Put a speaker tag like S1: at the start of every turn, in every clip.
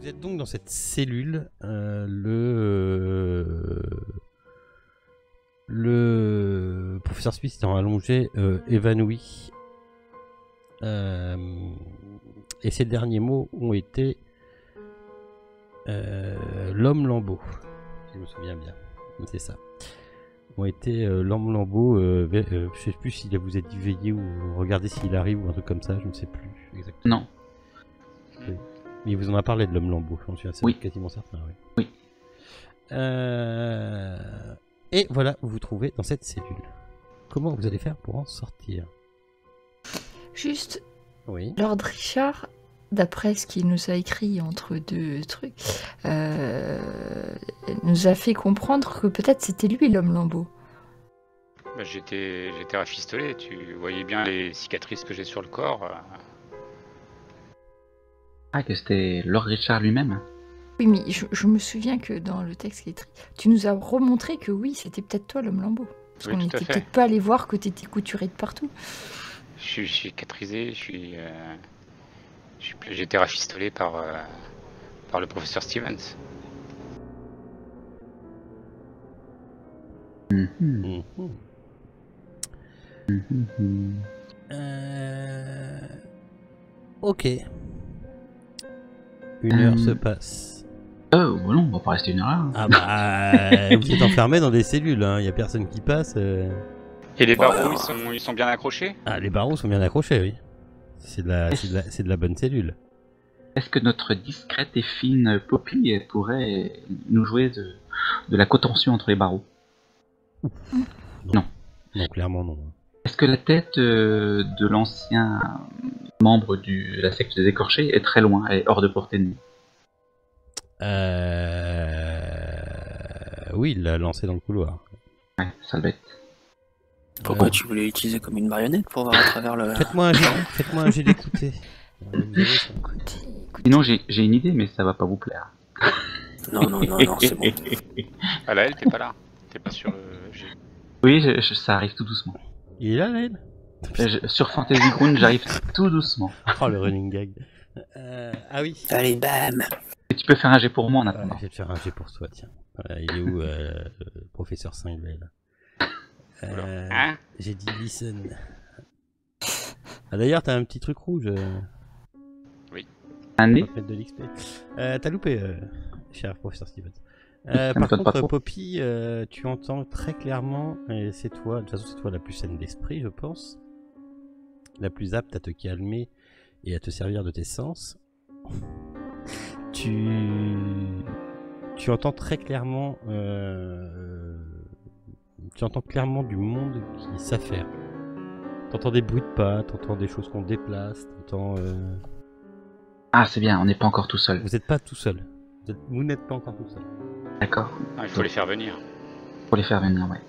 S1: Vous êtes donc dans cette cellule, le professeur Smith étant allongé, évanoui, et ses derniers mots ont été l'homme lambeau, si je me souviens bien, c'est ça. Ont été l'homme lambeau, je sais plus s'il vous a dit veiller ou regardez s'il arrive ou un truc comme ça, je ne sais plus exactement.
S2: Non.
S1: Oui. Mais il vous en a parlé de l'homme lambeau, j'en suis assez quasiment certain. Oui. Et voilà, vous vous trouvez dans cette cellule. Comment vous allez faire pour en sortir?
S3: Juste,
S1: oui.
S3: Lord Richard, d'après ce qu'il nous a écrit entre deux trucs, nous a fait comprendre que peut-être c'était lui l'homme lambeau.
S4: Bah, j'étais rafistolé, tu voyais bien les cicatrices que j'ai sur le corps.
S2: Ah, que c'était Lord Richard lui-même?
S3: Oui, mais je me souviens que dans le texte qui est écrit, tu nous as remontré que oui, c'était peut-être toi l'homme lambeau. Parce qu'on n'était peut-être pas allé voir que t'étais couturé de partout.
S4: Je suis cicatrisé, j'étais rafistolé par le professeur Stevens.
S1: Ok. Une heure se passe.
S2: Non, on va pas rester une heure là.
S1: Ah bah, vous êtes enfermé dans des cellules, hein. Y a personne qui passe.
S4: Et les barreaux, ils sont bien accrochés?
S1: Ah, les barreaux sont bien accrochés, oui. C'est de la bonne cellule.
S2: Est-ce que notre discrète et fine Poppy pourrait nous jouer de la contention entre les barreaux? Non.
S1: Non, clairement non.
S2: Est-ce que la tête de l'ancien membre de la secte des écorchés est très loin, elle est hors de portée de nous?
S1: Oui, il l'a lancé dans le couloir.
S2: Ouais, sale bête.
S5: Pourquoi tu voulais l'utiliser comme une marionnette pour voir à travers le...
S1: Faites-moi un jet d'écouter.
S2: Sinon j'ai une idée, mais ça va pas vous plaire.
S5: Non, c'est bon.
S4: Ah là, elle, t'es pas là. T'es pas sur le G.
S2: Oui, ça arrive tout doucement.
S1: Il est là, Laine?
S2: Sur Fantasy Ground, j'arrive tout doucement.
S1: Oh, le running gag. Ah oui.
S5: Allez, bam.
S2: Et tu peux faire un jet pour moi en attendant.
S1: Je vais te faire un jet pour toi, tiens. Il est où, le professeur Saint-Hubert là? J'ai dit listen. Ah, d'ailleurs, t'as un petit truc rouge.
S4: Oui.
S2: Un nez.
S1: De l'XP. T'as loupé, cher professeur Stevens. Par contre, Poppy, tu entends très clairement, et c'est toi, de toute façon, c'est toi la plus saine d'esprit, je pense. La plus apte à te calmer et à te servir de tes sens. Tu entends très clairement, tu entends clairement du monde qui s'affaire. T'entends des bruits de pas, t'entends des choses qu'on déplace, t'entends...
S2: Ah, c'est bien, on n'est pas encore tout seul.
S1: Vous n'êtes pas tout seul. Vous n'êtes pas encore tout seul.
S2: D'accord.
S4: Ah, il faut les faire venir.
S2: Faut les faire venir, ouais.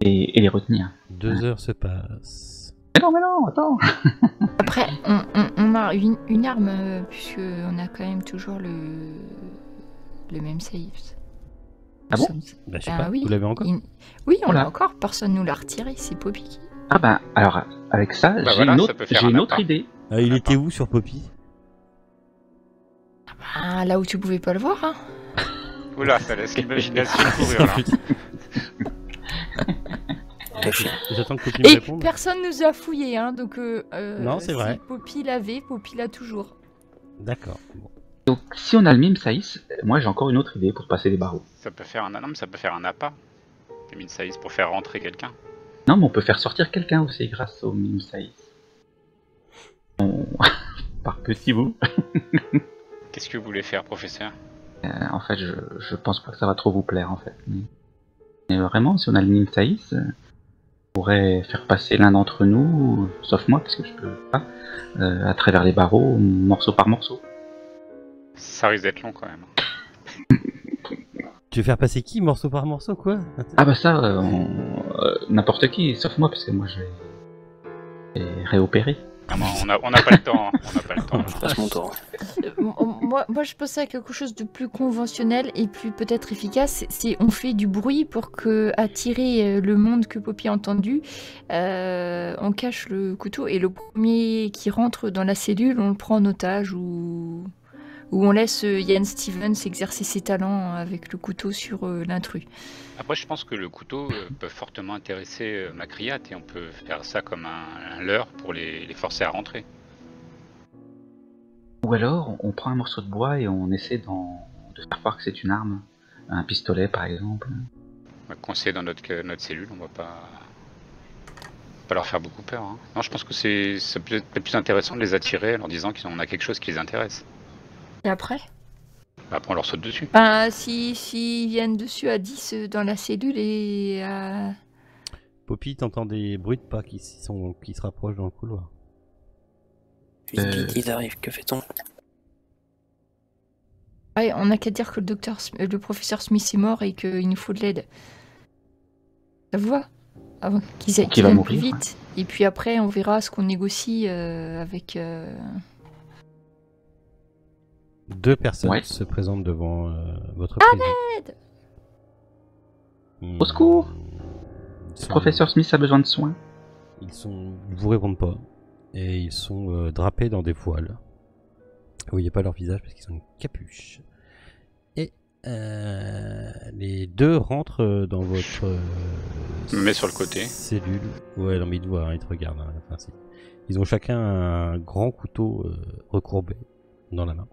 S2: Et les retenir.
S1: 2 heures se passent.
S2: Mais non, attends.
S3: Après, on a une arme, puisque on a quand même toujours le même save.
S2: Ah bon?
S1: Bah, je sais pas, oui. Vous l'avez encore?
S3: Oui, on l'a encore, personne nous l'a retiré, c'est Poppy qui...
S2: Ah bah, alors, avec ça, j'ai une autre idée.
S1: Il était où sur Poppy?
S3: Ah, là où tu pouvais pas le voir, hein.
S4: Oula, ça laisse l'imagination courir là.
S1: J'attends que Poppy me réponde.
S3: Et personne nous a fouillé, hein, donc
S1: non, c'est vrai.
S3: Si Poppy l'avait, Poppy l'a toujours.
S1: D'accord. Bon.
S2: Donc, si on a le mime saïs, moi j'ai encore une autre idée pour passer les barreaux.
S4: Ça peut faire un appât. Le mime saïs pour faire rentrer quelqu'un.
S2: Non, mais on peut faire sortir quelqu'un aussi grâce au mime saïs. Par petits bouts.
S4: Qu'est-ce que vous voulez faire, professeur?
S2: En fait, je pense pas que ça va trop vous plaire, en fait. Mais vraiment, si on a le mime saïs, on pourrait faire passer l'un d'entre nous, sauf moi, parce que je peux pas, à travers les barreaux, morceau par morceau.
S4: Ça risque d'être long quand même.
S1: Tu veux faire passer qui, morceau par morceau, quoi?
S2: Ah bah ça, n'importe qui, sauf moi, parce que moi je vais réopérer.
S4: On n'a pas le temps, on n'a pas le temps.
S5: Je passe mon tour.
S3: Moi, je pensais à quelque chose de plus conventionnel et plus peut-être efficace. C'est on fait du bruit pour attirer le monde que Poppy a entendu. On cache le couteau et le premier qui rentre dans la cellule, on le prend en otage ou où on laisse Ian Stevens exercer ses talents avec le couteau sur l'intrus.
S4: Après, je pense que le couteau peut fortement intéresser Makriat et on peut faire ça comme un leurre pour les forcer à rentrer.
S2: Ou alors, on prend un morceau de bois et on essaie de faire croire que c'est une arme. Un pistolet, par exemple.
S4: Coincé dans notre cellule, on va pas leur faire beaucoup peur. Hein. Non, je pense que c'est peut-être plus intéressant de les attirer en leur disant qu'on a quelque chose qui les intéresse.
S3: Et après?
S4: Après, on leur saute dessus.
S3: Si viennent dessus à 10 dans la cellule et
S1: Poppy, t'entends des bruits de pas qui se rapprochent dans le couloir.
S5: Ils arrivent, que fait-on?
S3: Ouais, on n'a qu'à dire que le professeur Smith est mort et qu'il nous faut de l'aide. Ça vous va? Avant qu'ils aillent plus vite. Ouais. Et puis après, on verra ce qu'on négocie avec...
S1: 2 personnes se présentent devant votre prison.
S3: À l'aide!
S2: Au secours! Le professeur Smith a besoin de soins.
S1: Ils vous répondent pas. Et ils sont drapés dans des voiles. Vous voyez pas leur visage parce qu'ils ont une capuche. Et les 2 rentrent dans votre
S4: me mets sur le côté.
S1: Cellule. Ouais, non mais ils te voient, hein, ils te regardent. Hein, enfin, ils ont chacun un grand couteau recourbé dans la main.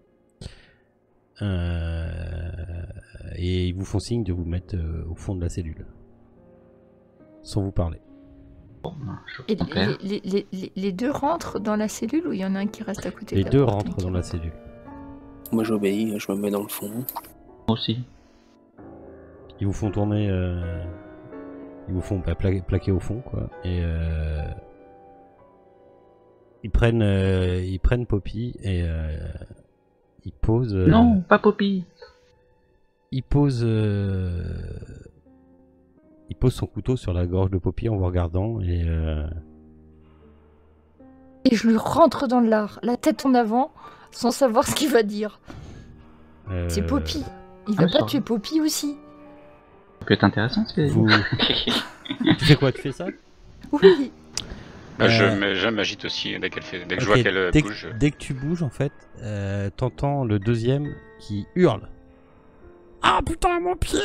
S1: Et ils vous font signe de vous mettre au fond de la cellule. Sans vous parler.
S2: Bon,
S3: et les 2 rentrent dans la cellule ou il y en a un qui reste à côté?
S1: Les 2 rentrent dans la cellule.
S5: Moi j'obéis, je me mets dans le fond.
S2: Moi aussi.
S1: Ils vous font tourner, ils vous font plaquer au fond, quoi. Et ils prennent Poppy et ils posent.
S2: Non, pas Poppy.
S1: Il pose son couteau sur la gorge de Poppy en vous regardant et
S3: je lui rentre dans le lard, la tête en avant, sans savoir ce qu'il va dire. C'est Poppy. Il va pas tuer Poppy aussi.
S2: Ça peut être intéressant ce que
S1: Tu fais quoi? Tu fais ça?
S3: Oui.
S4: Je m'agite aussi dès que je vois qu'elle bouge.
S1: Dès que tu bouges, en fait, t'entends le deuxième qui hurle. Ah putain, mon pied!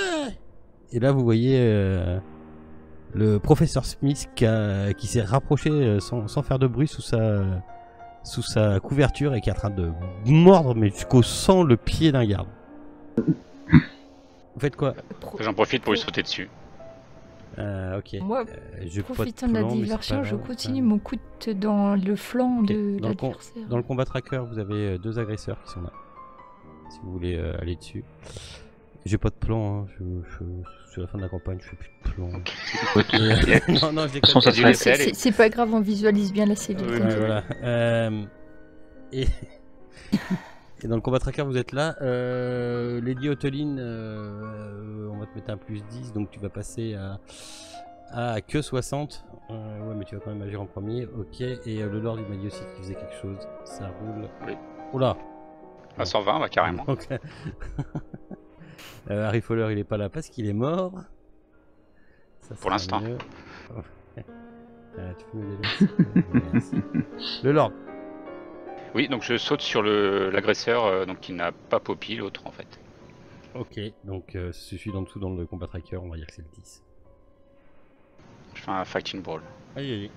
S1: Et là, vous voyez le professeur Smith qui s'est rapproché sans faire de bruit sous sa couverture et qui est en train de mordre, mais jusqu'au sang, le pied d'un garde. Vous faites quoi?
S4: J'en profite pour lui sauter dessus.
S1: Ok.
S3: Moi, profitant de la diversion, je continue mon coup dans le flanc de l'adversaire.
S1: Dans le combat tracker, vous avez 2 agresseurs qui sont là. Si vous voulez aller dessus. J'ai pas de plan, hein. C'est la fin de la campagne, je fais plus de plan. Non, je déconne.
S3: C'est pas grave, on visualise bien la cellule.
S1: Voilà. Et dans le combat tracker, vous êtes là. Lady Oteline, on va te mettre un +10, donc tu vas passer à que 60. Ouais, mais tu vas quand même agir en premier. Ok, et le Lord, il m'a dit aussi qu'il faisait quelque chose. Ça roule.
S4: Oui.
S1: Oula!
S4: À 120, bah carrément.
S1: Okay. Harry Fowler, il est pas là parce qu'il est mort. Ça,
S4: pour l'instant.
S1: Tu peux me Merci. Le Lord.
S4: Oui, donc je saute sur l'agresseur, donc qui n'a pas Poppy, l'autre en fait.
S1: Ok, donc je suis en dessous dans le combat tracker, on va dire que c'est le 10.
S4: Je fais un fighting brawl.
S1: Allez.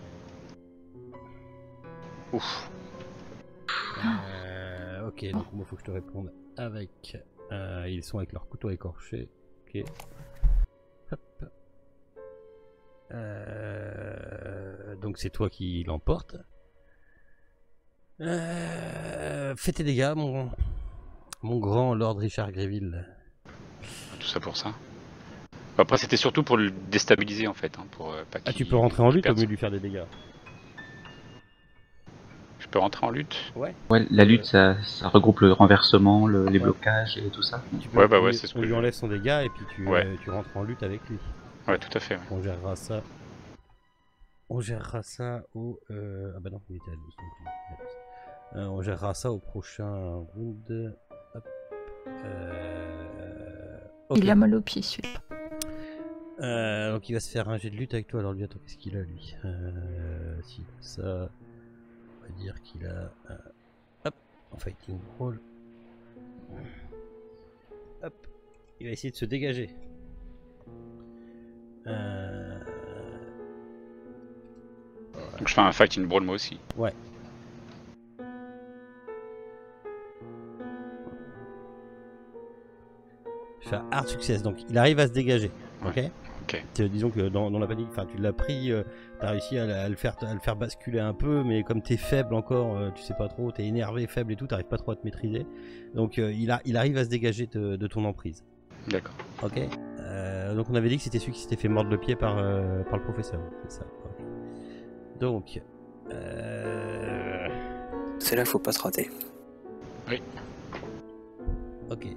S4: Ouf.
S1: Ok, donc moi faut que je te réponde avec... ils sont avec leur couteau écorché. Ok. Hop. Donc c'est toi qui l'emporte. Fais tes dégâts, mon grand Lord Richard Greville.
S4: Tout ça pour ça. Après c'était surtout pour le déstabiliser en fait. Hein, pour, pas
S1: tu peux rentrer en lutte au mieux de lui faire des dégâts.
S4: Je peux rentrer en lutte?
S2: Ouais, la lutte ça regroupe le renversement, les blocages et tout ça.
S4: Ouais, c'est ce que
S1: lui enlève son dégât et puis tu rentres en lutte avec lui.
S4: Ouais, tout à fait. Ouais.
S1: On gérera ça. Au... Ah bah non, il était à 12. On gérera ça au prochain round. Hop. Okay.
S3: Il a mal au pied celui-là.
S1: Donc il va se faire un jet de lutte avec toi. Alors lui, attends, qu'est-ce qu'il a lui? Si, ça... On va dire qu'il a... hop, en fighting brawl. hop, il va essayer de se dégager.
S4: Donc je fais un fighting brawl moi aussi.
S1: Ouais. Je fais un hard success, donc il arrive à se dégager.
S4: Ouais.
S1: Ok. Disons que dans la panique, tu l'as pris, t'as réussi à le faire basculer un peu, mais comme t'es faible encore, tu sais pas trop, t'es énervé, faible et tout, t'arrives pas trop à te maîtriser. Donc il arrive à se dégager de ton emprise.
S4: D'accord.
S1: Ok. Donc on avait dit que c'était celui qui s'était fait mordre le pied par le professeur. C'est ça. Okay. Donc.
S5: C'est là, faut pas se rater.
S4: Oui.
S1: Ok.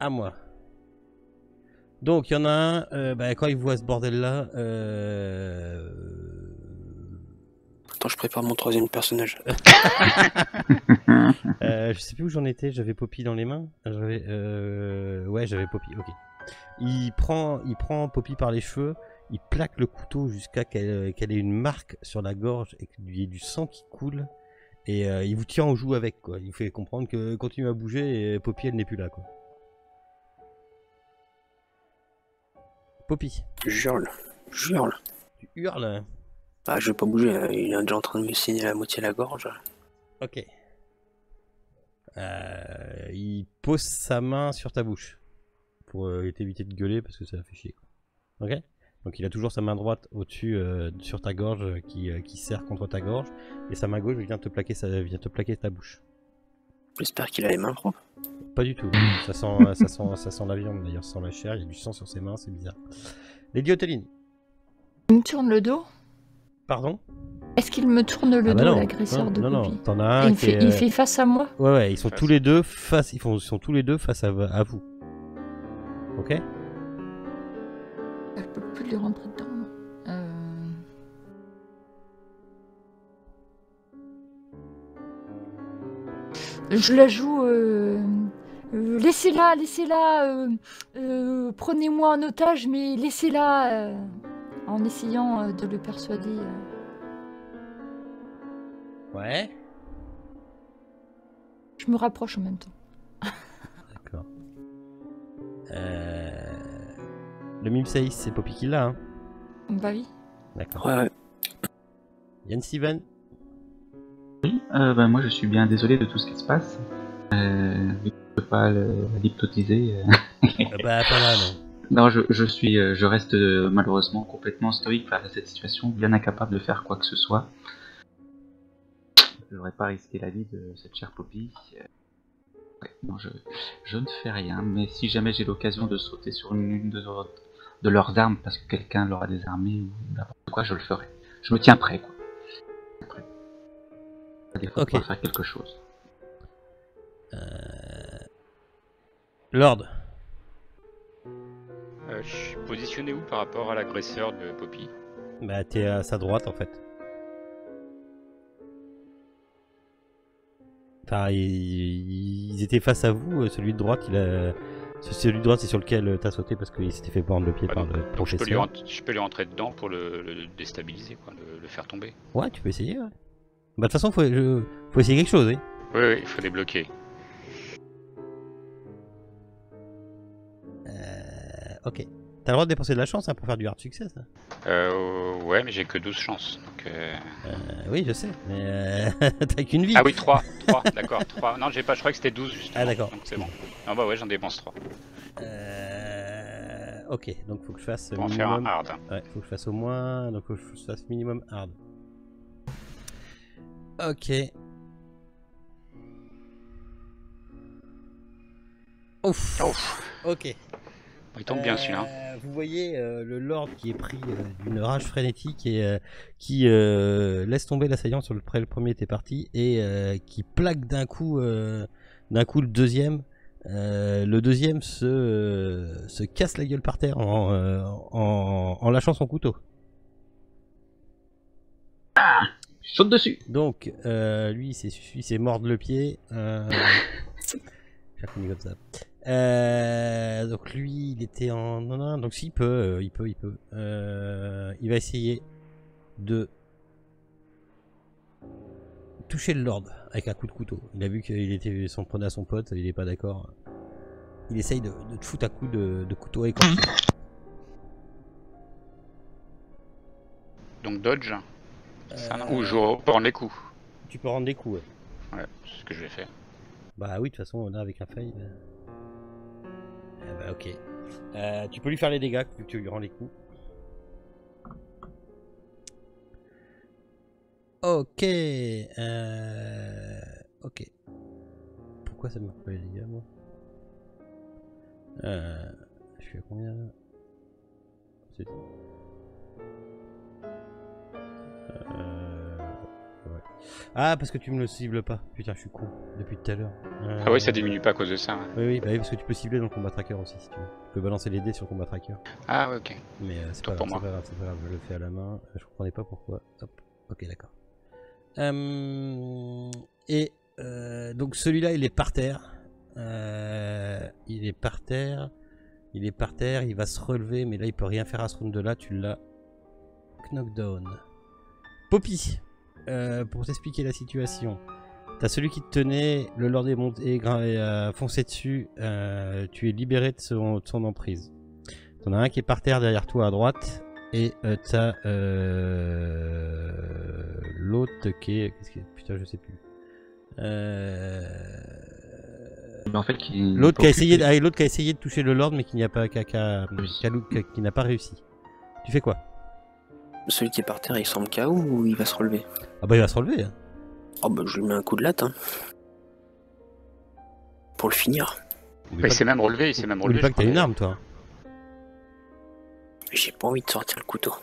S1: À moi. Donc il y en a un, quand il voit ce bordel là,
S5: Attends, je prépare mon troisième personnage.
S1: je sais plus où j'en étais, j'avais Poppy dans les mains. Ouais, j'avais Poppy, ok. Il prend Poppy par les cheveux, il plaque le couteau jusqu'à qu'elle ait une marque sur la gorge et qu'il y ait du sang qui coule. Et il vous tient en joue avec, quoi. Il vous fait comprendre que continue à bouger et Poppy elle n'est plus là, quoi. Poppy.
S5: J'hurle. J'hurle.
S1: Tu hurles.
S5: Ah, je vais pas bouger, il est déjà en train de me saigner la moitié la gorge.
S1: Ok. Il pose sa main sur ta bouche pour t'éviter de gueuler parce que ça fait chier. Ok. Donc il a toujours sa main droite au-dessus sur ta gorge qui serre contre ta gorge et sa main gauche vient te plaquer ta bouche.
S5: J'espère qu'il a les mains propres.
S1: Pas du tout. Ça sent la viande d'ailleurs, ça sent la chair. Il y a du sang sur ses mains, c'est bizarre. Lady Oteline.
S3: Il me tourne le dos.
S1: Pardon?
S3: Est-ce qu'il me tourne le dos, l'agresseur de Poppy?
S1: Non, t'en as un
S3: il fait face à moi?
S1: Ouais, ils sont tous les deux face à vous. Ok?
S3: Je peux plus les rentrer dedans. Je la joue. Laissez-la, prenez-moi en otage, mais laissez-la, en essayant de le persuader.
S1: Ouais.
S3: Je me rapproche en même temps.
S1: D'accord. Le mime Saïs, c'est Poppy qui l'a, hein?
S3: Bah oui.
S1: D'accord.
S5: Ouais.
S1: Yann Steven.
S2: Oui, moi je suis bien désolé de tout ce qui se passe. Je peux pas l'hypnotiser.
S1: Pas là, non.
S2: Non, je reste malheureusement complètement stoïque face à cette situation, bien incapable de faire quoi que ce soit. Je n'aurais pas risqué la vie de cette chère Poppy. Ouais, non, je ne fais rien, mais si jamais j'ai l'occasion de sauter sur une de leurs armes parce que quelqu'un leur a désarmé ou n'importe quoi, je le ferai. Je me tiens prêt, quoi. Prêt. À défaut de pouvoir faire quelque chose.
S1: Lord.
S4: Je suis positionné où par rapport à l'agresseur de Poppy?
S1: Bah t'es à sa droite en fait. Enfin, ils étaient face à vous, celui de droite, celui de droite c'est sur lequel t'as sauté parce qu'il s'était fait prendre le pied par le professeur.
S4: Je peux lui rentrer dedans pour le déstabiliser, quoi, le faire tomber.
S1: Ouais, tu peux essayer, ouais. Bah de toute façon, faut essayer quelque chose, hein.
S4: Oui, il faut débloquer.
S1: Ok. T'as le droit de dépenser de la chance, hein, pour faire du hard success.
S4: Ouais, mais j'ai que 12 chances. Donc
S1: oui, je sais, mais t'as qu'une vie.
S4: Ah oui, 3, d'accord, 3. Non, j'ai pas, je crois que c'était 12 justement.
S1: Ah d'accord.
S4: Donc c'est bon. Ah bah ouais, j'en dépense 3.
S1: Ok, donc faut que je fasse
S4: pour
S1: minimum...
S4: en faire un hard.
S1: Ouais, faut que je fasse au moins... Donc faut que je fasse minimum hard. Ok. Ouf. Ok.
S4: Il tombe bien celui-là.
S1: Vous voyez le Lord qui est pris d'une rage frénétique et qui laisse tomber l'assaillant sur le premier était parti et qui plaque d'un coup le deuxième. Le deuxième se casse la gueule par terre en lâchant son couteau.
S2: Ah, je saute dessus.
S1: Donc lui c'est mordre le pied. J'ai fini comme ça. Donc lui il était en non, donc s'il peut il va essayer de toucher le Lord avec un coup de couteau. Il a vu qu'il s'en prenait à son pote, il est pas d'accord. Il essaye de te foutre un coup de couteau écorché.
S4: Donc dodge. Ou je peux rendre les coups.
S1: Tu peux rendre des coups, ouais.
S4: Ouais, c'est ce que je vais faire.
S1: Bah oui, de toute façon, là avec un fail. Bah ok. Tu peux lui faire les dégâts vu que tu lui rends les coups. Ok. Ok. Pourquoi ça me fait pas les dégâts, moi? Je suis à combien là? C'est... Ouais. Ah, parce que tu me le cibles pas. Putain, je suis con depuis tout à l'heure.
S4: Ah oui, ça diminue pas à cause de ça.
S1: Oui, oui, bah oui, parce que tu peux cibler dans le combat tracker aussi si tu veux. Tu peux balancer les dés sur le combat tracker.
S4: Ah ouais, ok.
S1: Mais c'est pas grave, c'est pas grave, je le fais à la main. Je comprenais pas pourquoi. Hop, ok, d'accord. Donc celui-là, il est par terre. Il est par terre. Il va se relever, mais là, il peut rien faire à ce round-là. Tu l'as knockdown. Poppy, pour t'expliquer la situation. T'as celui qui te tenait, le lord est monté et foncé dessus. Tu es libéré de son emprise. T'en as un qui est par terre derrière toi à droite. Et t'as l'autre qui est... Putain, je sais plus.
S2: En fait,
S1: l'autre qui a essayé de toucher le lord mais qui n'a pas réussi. Tu fais quoi?
S5: Celui qui est par terre, il semble KO ou il va se relever?
S1: Ah bah il va se relever. Hein.
S5: Oh bah je lui mets un coup de latte. Hein. Pour le finir.
S4: Bah, il s'est même relevé,
S1: Oublie pas que t'as une arme, toi.
S5: J'ai pas envie de sortir le couteau.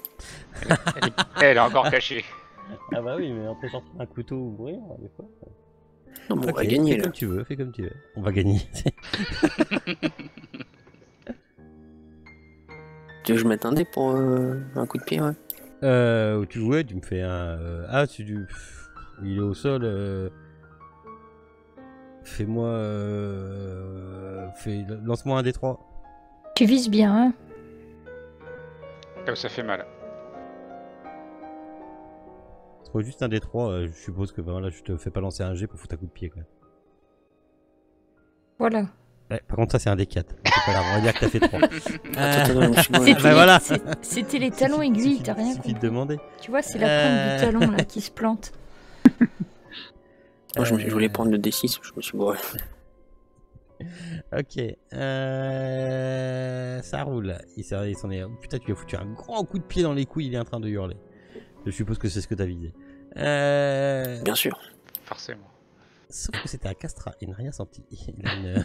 S4: Elle est encore cachée.
S1: Ah bah oui, mais on peut sortir un couteau ou ouvrir des fois.
S5: Non, mais
S1: okay,
S5: on va gagner
S1: fais
S5: là.
S1: Comme tu veux, fais comme tu veux. On va gagner.
S5: Tu veux que je mette un dé pour un coup de pied, ouais?
S1: Tu me fais un... il est au sol. Fais-moi... Lance-moi un D3.
S3: Tu vises bien, hein?
S4: Oh, ça fait mal.
S1: C'est juste un D3, je suppose que voilà, je te fais pas lancer un G pour foutre un coup de pied, quoi.
S3: Voilà.
S1: Ouais, par contre, ça c'est un D4. C'est pas grave, on va dire que t'as fait 3.
S3: Voilà. C'était les talons aiguilles, t'as rien compris.
S1: De demander.
S3: Tu vois, c'est la pointe du talon là qui se plante.
S5: Moi, je voulais prendre le D6, je me suis bourré.
S1: Ok, ça roule. Il s'en est... Putain, tu lui as foutu un grand coup de pied dans les couilles, il est en train de hurler. Je suppose que c'est ce que t'as visé.
S5: Bien sûr.
S4: Forcément.
S1: Sauf que c'était un castrat, il n'a rien senti. Il a une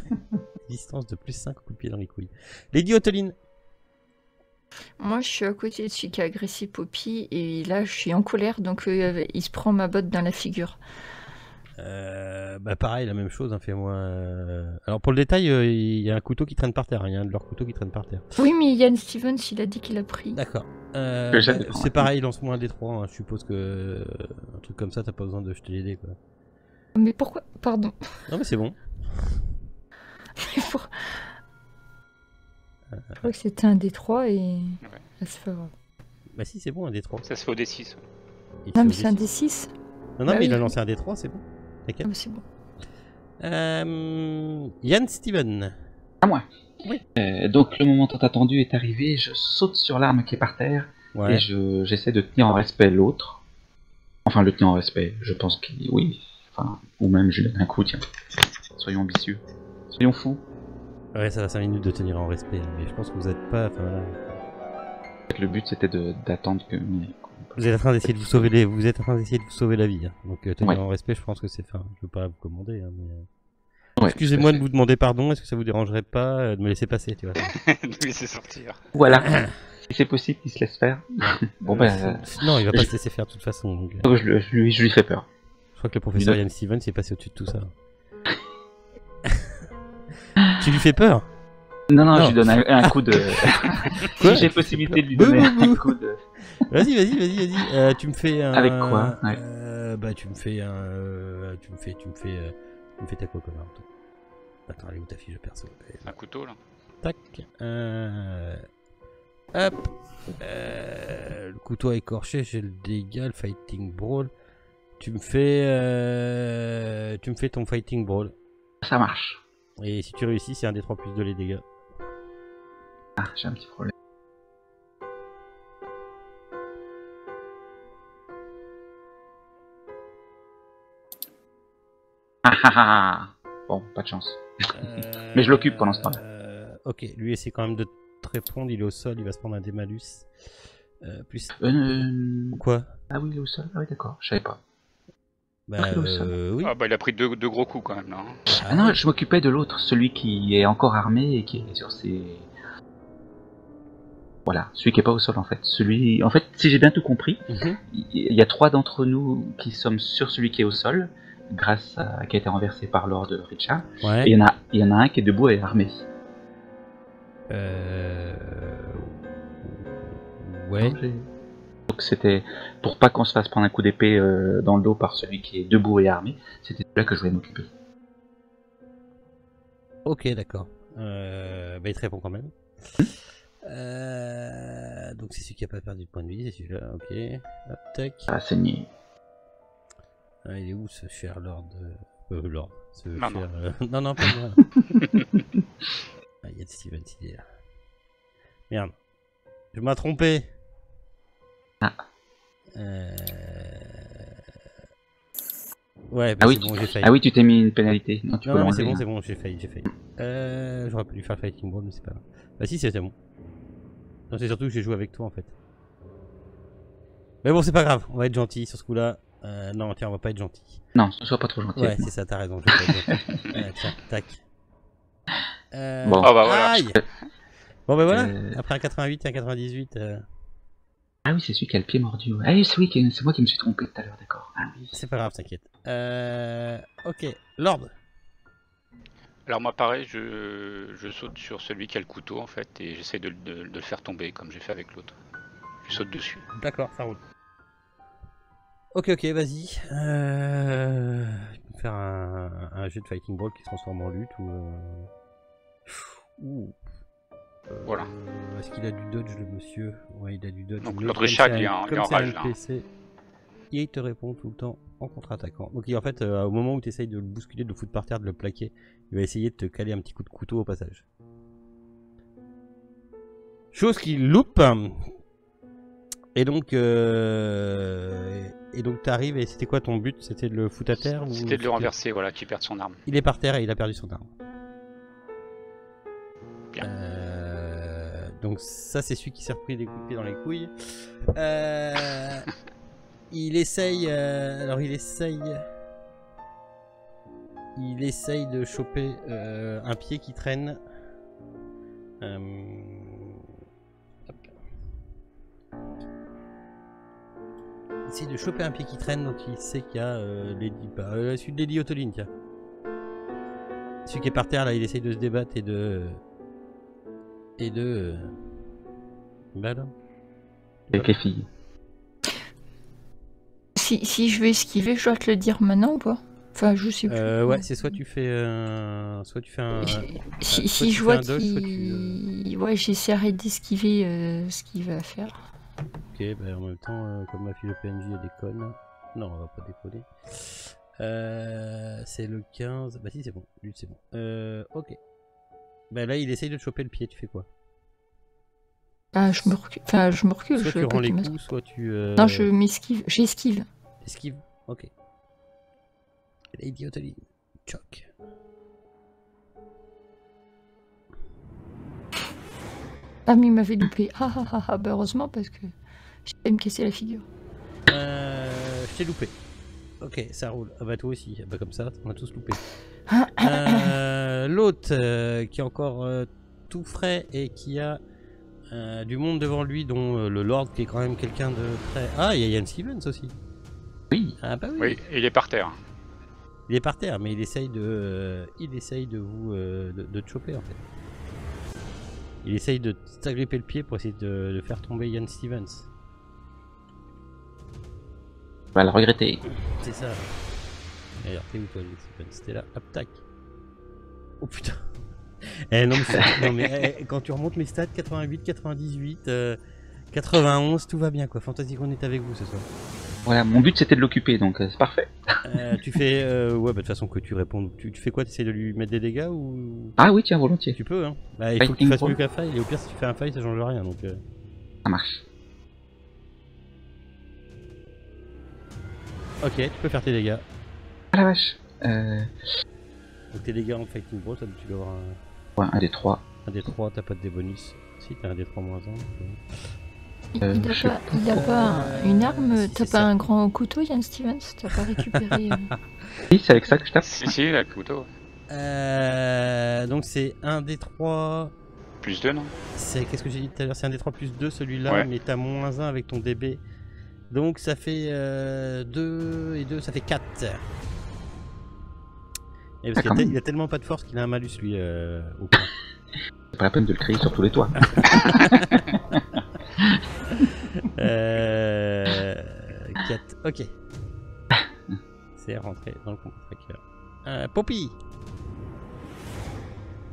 S1: distance de plus 5 coups de pied dans les couilles. Lady Oteline.
S3: Moi, je suis à côté de celui qui a agressé Poppy et là, je suis en colère, donc il se prend ma botte dans la figure.
S1: Bah pareil, la même chose, hein, fais-moi... Alors pour le détail, il y a un couteau qui traîne par terre, il y a un de leurs couteaux qui traîne par terre.
S3: Oui, mais Yann Stevens, il a dit qu'il a pris.
S1: D'accord. C'est pareil, lance-moi un D3, hein. Je suppose que un truc comme ça, t'as pas besoin de jeter les dés, quoi.
S3: Mais pourquoi? Pardon.
S1: Non mais c'est bon.
S3: Mais pour... Je crois que c'était un D3 et... Ouais. C'est pas grave.
S1: Bah si, c'est bon, un D3.
S4: Ça se fait au D6.
S3: Ouais. Non mais c'est un D6.
S1: Non, bah mais oui. Il a lancé un D3, c'est bon.
S3: Ah, c'est bon.
S1: Yann Steven.
S2: À moi.
S1: Oui.
S2: Donc le moment tant attendu est arrivé, je saute sur l'arme qui est par terre et j'essaie de tenir en respect l'autre. Enfin, le tenir en respect, je pense qu'il... Oui. Enfin, ou même je lui donne un coup, tiens. Soyons ambitieux. Soyons fous.
S1: Ouais, ça va 5 minutes de tenir en respect, mais je pense que vous êtes pas... Enfin, voilà.
S2: Le but c'était d'attendre que...
S1: Vous êtes en train d'essayer de vous sauver vous êtes en train d'essayer de vous sauver la vie. Hein. Donc tenir en respect, je pense que c'est... Enfin, je veux pas vous commander, hein, mais... Excusez-moi de vous demander pardon, est-ce que ça vous dérangerait pas de me laisser passer, tu vois?
S4: De laisser sortir.
S2: Voilà. Si c'est possible qu'il se laisse faire. Bon
S1: non, il va pas se laisser faire de toute façon. Donc,
S2: je lui fais peur.
S1: Je crois que le professeur Yann Stevens est passé au-dessus de tout ça. Tu lui fais peur?
S2: Non, je lui donne un coup de... Si j'ai possibilité de lui donner un coup de...
S1: Vas-y. Tu me fais un...
S2: Avec quoi?
S1: Bah tu me fais un... Tu me fais ta quoi comme arme, toi? Attends, elle est où ta fiche de perso?
S4: Un couteau, là.
S1: Tac. Hop. Le couteau écorché, j'ai le dégât, le fighting brawl. Tu me fais ton fighting brawl.
S2: Ça marche.
S1: Et si tu réussis, c'est un des 3 plus 2 les dégâts.
S2: Ah, j'ai un petit problème. Ah ah ah. Bon, pas de chance. Mais je l'occupe pendant ce temps-là.
S1: Ok, lui essaie quand même de te répondre, il est au sol, il va se prendre un démalus. Plus... Quoi?
S2: Ah oui, il est au sol, ah oui d'accord, je savais pas.
S1: Bah, oui.
S4: Ah bah il a pris deux gros coups quand même là.
S2: Ah non, je m'occupais de l'autre, celui qui est encore armé et qui est sur ses... Voilà, celui qui est pas au sol en fait. Celui, en fait, si j'ai bien tout compris, il y a 3 d'entre nous qui sommes sur celui qui est au sol, grâce à qui a été renversé par Lord Richard.
S1: Ouais.
S2: Et il y en a un qui est debout et armé.
S1: Ouais.
S2: Donc c'était pour pas qu'on se fasse prendre un coup d'épée dans le dos par celui qui est debout et armé. C'était là que je voulais m'occuper.
S1: Ok, d'accord. Bah il te répond quand même. Donc c'est celui qui a pas perdu de point de vie, c'est celui-là, ok. Hop, tac.
S2: Ça a saigné.
S1: Ah, il est où ce cher Lord Lord. Ce
S4: Non,
S1: cher, non, non, pas moi. Ah, il y a Steven, il est là. Merde. Je m'ai trompé.
S2: Ah.
S1: Ouais, bah
S2: ah, oui,
S1: bon, j'ai failli.
S2: Ah oui, tu t'es mis une pénalité. Non,
S1: Non, mais c'est bon, j'ai failli. J'aurais pu lui faire le fighting ball, mais c'est pas grave. Bah si, c'était bon. Non, c'est surtout que j'ai joué avec toi en fait. Mais bon, c'est pas grave, on va être gentil sur ce coup-là. Non, tiens, on va pas être gentil.
S2: Non, ne sois pas trop gentil.
S1: Ouais, c'est ça, t'as raison, je vais pas être gentil. Tiens, tac.
S2: Bon.
S4: Oh bah voilà.
S1: Aïe. Bon bah voilà, après un 88 et un 98.
S2: Ah oui, c'est celui qui a le pied mordu. Ah oui, c'est moi qui me suis trompé tout à l'heure, d'accord. Ah oui.
S1: C'est pas grave, t'inquiète. Ok, Lord.
S4: Alors moi pareil, je saute sur celui qui a le couteau en fait et j'essaie de le faire tomber comme j'ai fait avec l'autre. Je saute dessus.
S1: D'accord, ça roule. Ok, vas-y. Je peux faire un jeu de fighting ball qui se transforme en lutte ou...
S4: Voilà.
S1: Est-ce qu'il a du dodge le monsieur? Ouais, il a du dodge.
S4: Donc l'autre Richard il est en rage là.
S1: Et il te répond tout le temps en contre-attaquant. Donc en fait, au moment où tu essayes de le bousculer, de le foutre par terre, de le plaquer, il va essayer de te caler un petit coup de couteau au passage. Chose qu'il loupe. Et donc t'arrives et c'était quoi ton but? C'était de le foutre à terre?
S4: C'était de le renverser, voilà, qu'il perde son arme.
S1: Il est par terre et il a perdu son arme.
S4: Bien.
S1: Donc ça c'est celui qui s'est repris des coups de pied dans les couilles. Il essaye... Il essaye de choper un pied qui traîne. Il essaye de choper un pied qui traîne, donc il sait qu'il y a celui de Lady Otoline, tiens. Celui qui est par terre là, il essaye de se débattre et de... Bah là.
S2: Avec les filles.
S3: Si je vais esquiver, je dois te le dire maintenant ou pas? Enfin, je sais plus.
S1: Ouais, c'est soit tu fais un...
S3: Si je vois qu'il... Ouais, j'essaierai d'esquiver ce qu'il va faire.
S1: Ok, bah en même temps, comme ma fille de PNJ elle déconne. Non, on va pas déconner. C'est le 15. Bah si, c'est bon. Lui, c'est bon. Ok. Bah là, il essaye de te choper le pied, tu fais quoi?
S3: Ah, je me recule. Enfin, je me recule.
S1: Soit tu rends les coups, soit tu...
S3: Non, je m'esquive. J'esquive.
S1: Esquive, ok. Lady Otoline, choc.
S3: Ah, mais il m'avait loupé. Bah heureusement, parce que j'ai failli me casser la figure.
S1: Je t'ai loupé. Ok, ça roule. Ah bah toi aussi. Ah bah comme ça, on a tous loupé. L'autre qui est encore tout frais et qui a du monde devant lui, dont le Lord qui est quand même quelqu'un de très... Ah, il y a Ian Stevens aussi.
S2: Oui.
S1: Ah bah oui.
S4: Oui, il est par terre.
S1: Il est par terre, mais il essaye de vous de te choper en fait. Il essaye de t'agripper le pied pour essayer de faire tomber Ian Stevens.
S2: On va le regretter.
S1: C'est ça. D'ailleurs, t'es où toi, Ian Stevens? T'es là, hop, tac. Oh putain. Non mais quand tu remontes mes stats, 88, 98, 91, tout va bien quoi. Fantasy qu'on est avec vous ce soir.
S2: Voilà, mon but c'était de l'occuper, donc c'est parfait.
S1: Tu fais... ouais, bah de toute façon que tu réponds. Tu fais quoi? Tu essaies de lui mettre des dégâts ou...
S2: Ah oui, tiens, volontiers.
S1: Tu peux, hein. Bah, il faut que tu fasses mieux qu'un fail, et au pire, si tu fais un fail, ça change rien, donc...
S2: Ça marche.
S1: Ok, tu peux faire tes dégâts.
S2: Ah la vache.
S1: Donc tes dégâts en Fighting Brawl, ça tu dois avoir un...
S2: Ouais, un des 3.
S1: Un des 3, t'as pas de bonus. Si, t'as un des 3 moins 1.
S3: Il a pas une arme, t'as pas un grand couteau, Yann Stevens? T'as pas récupéré
S2: Oui, c'est avec ça que je tape.
S4: Si, la couteau.
S1: Donc c'est 1 des 3...
S4: Plus 2, non?
S1: C'est... Qu'est-ce que j'ai dit tout à l'heure? C'est 1 des 3 plus 2 celui-là,
S4: ouais.
S1: Mais t'as moins 1 avec ton DB. Donc ça fait 2 et 2, ça fait 4. Et parce qu'il a tellement pas de force qu'il a un malus lui au point.
S2: C'est pas la peine de le crier sur tous les toits.
S1: 4, ok. C'est rentré dans le combat tracker. Poppy!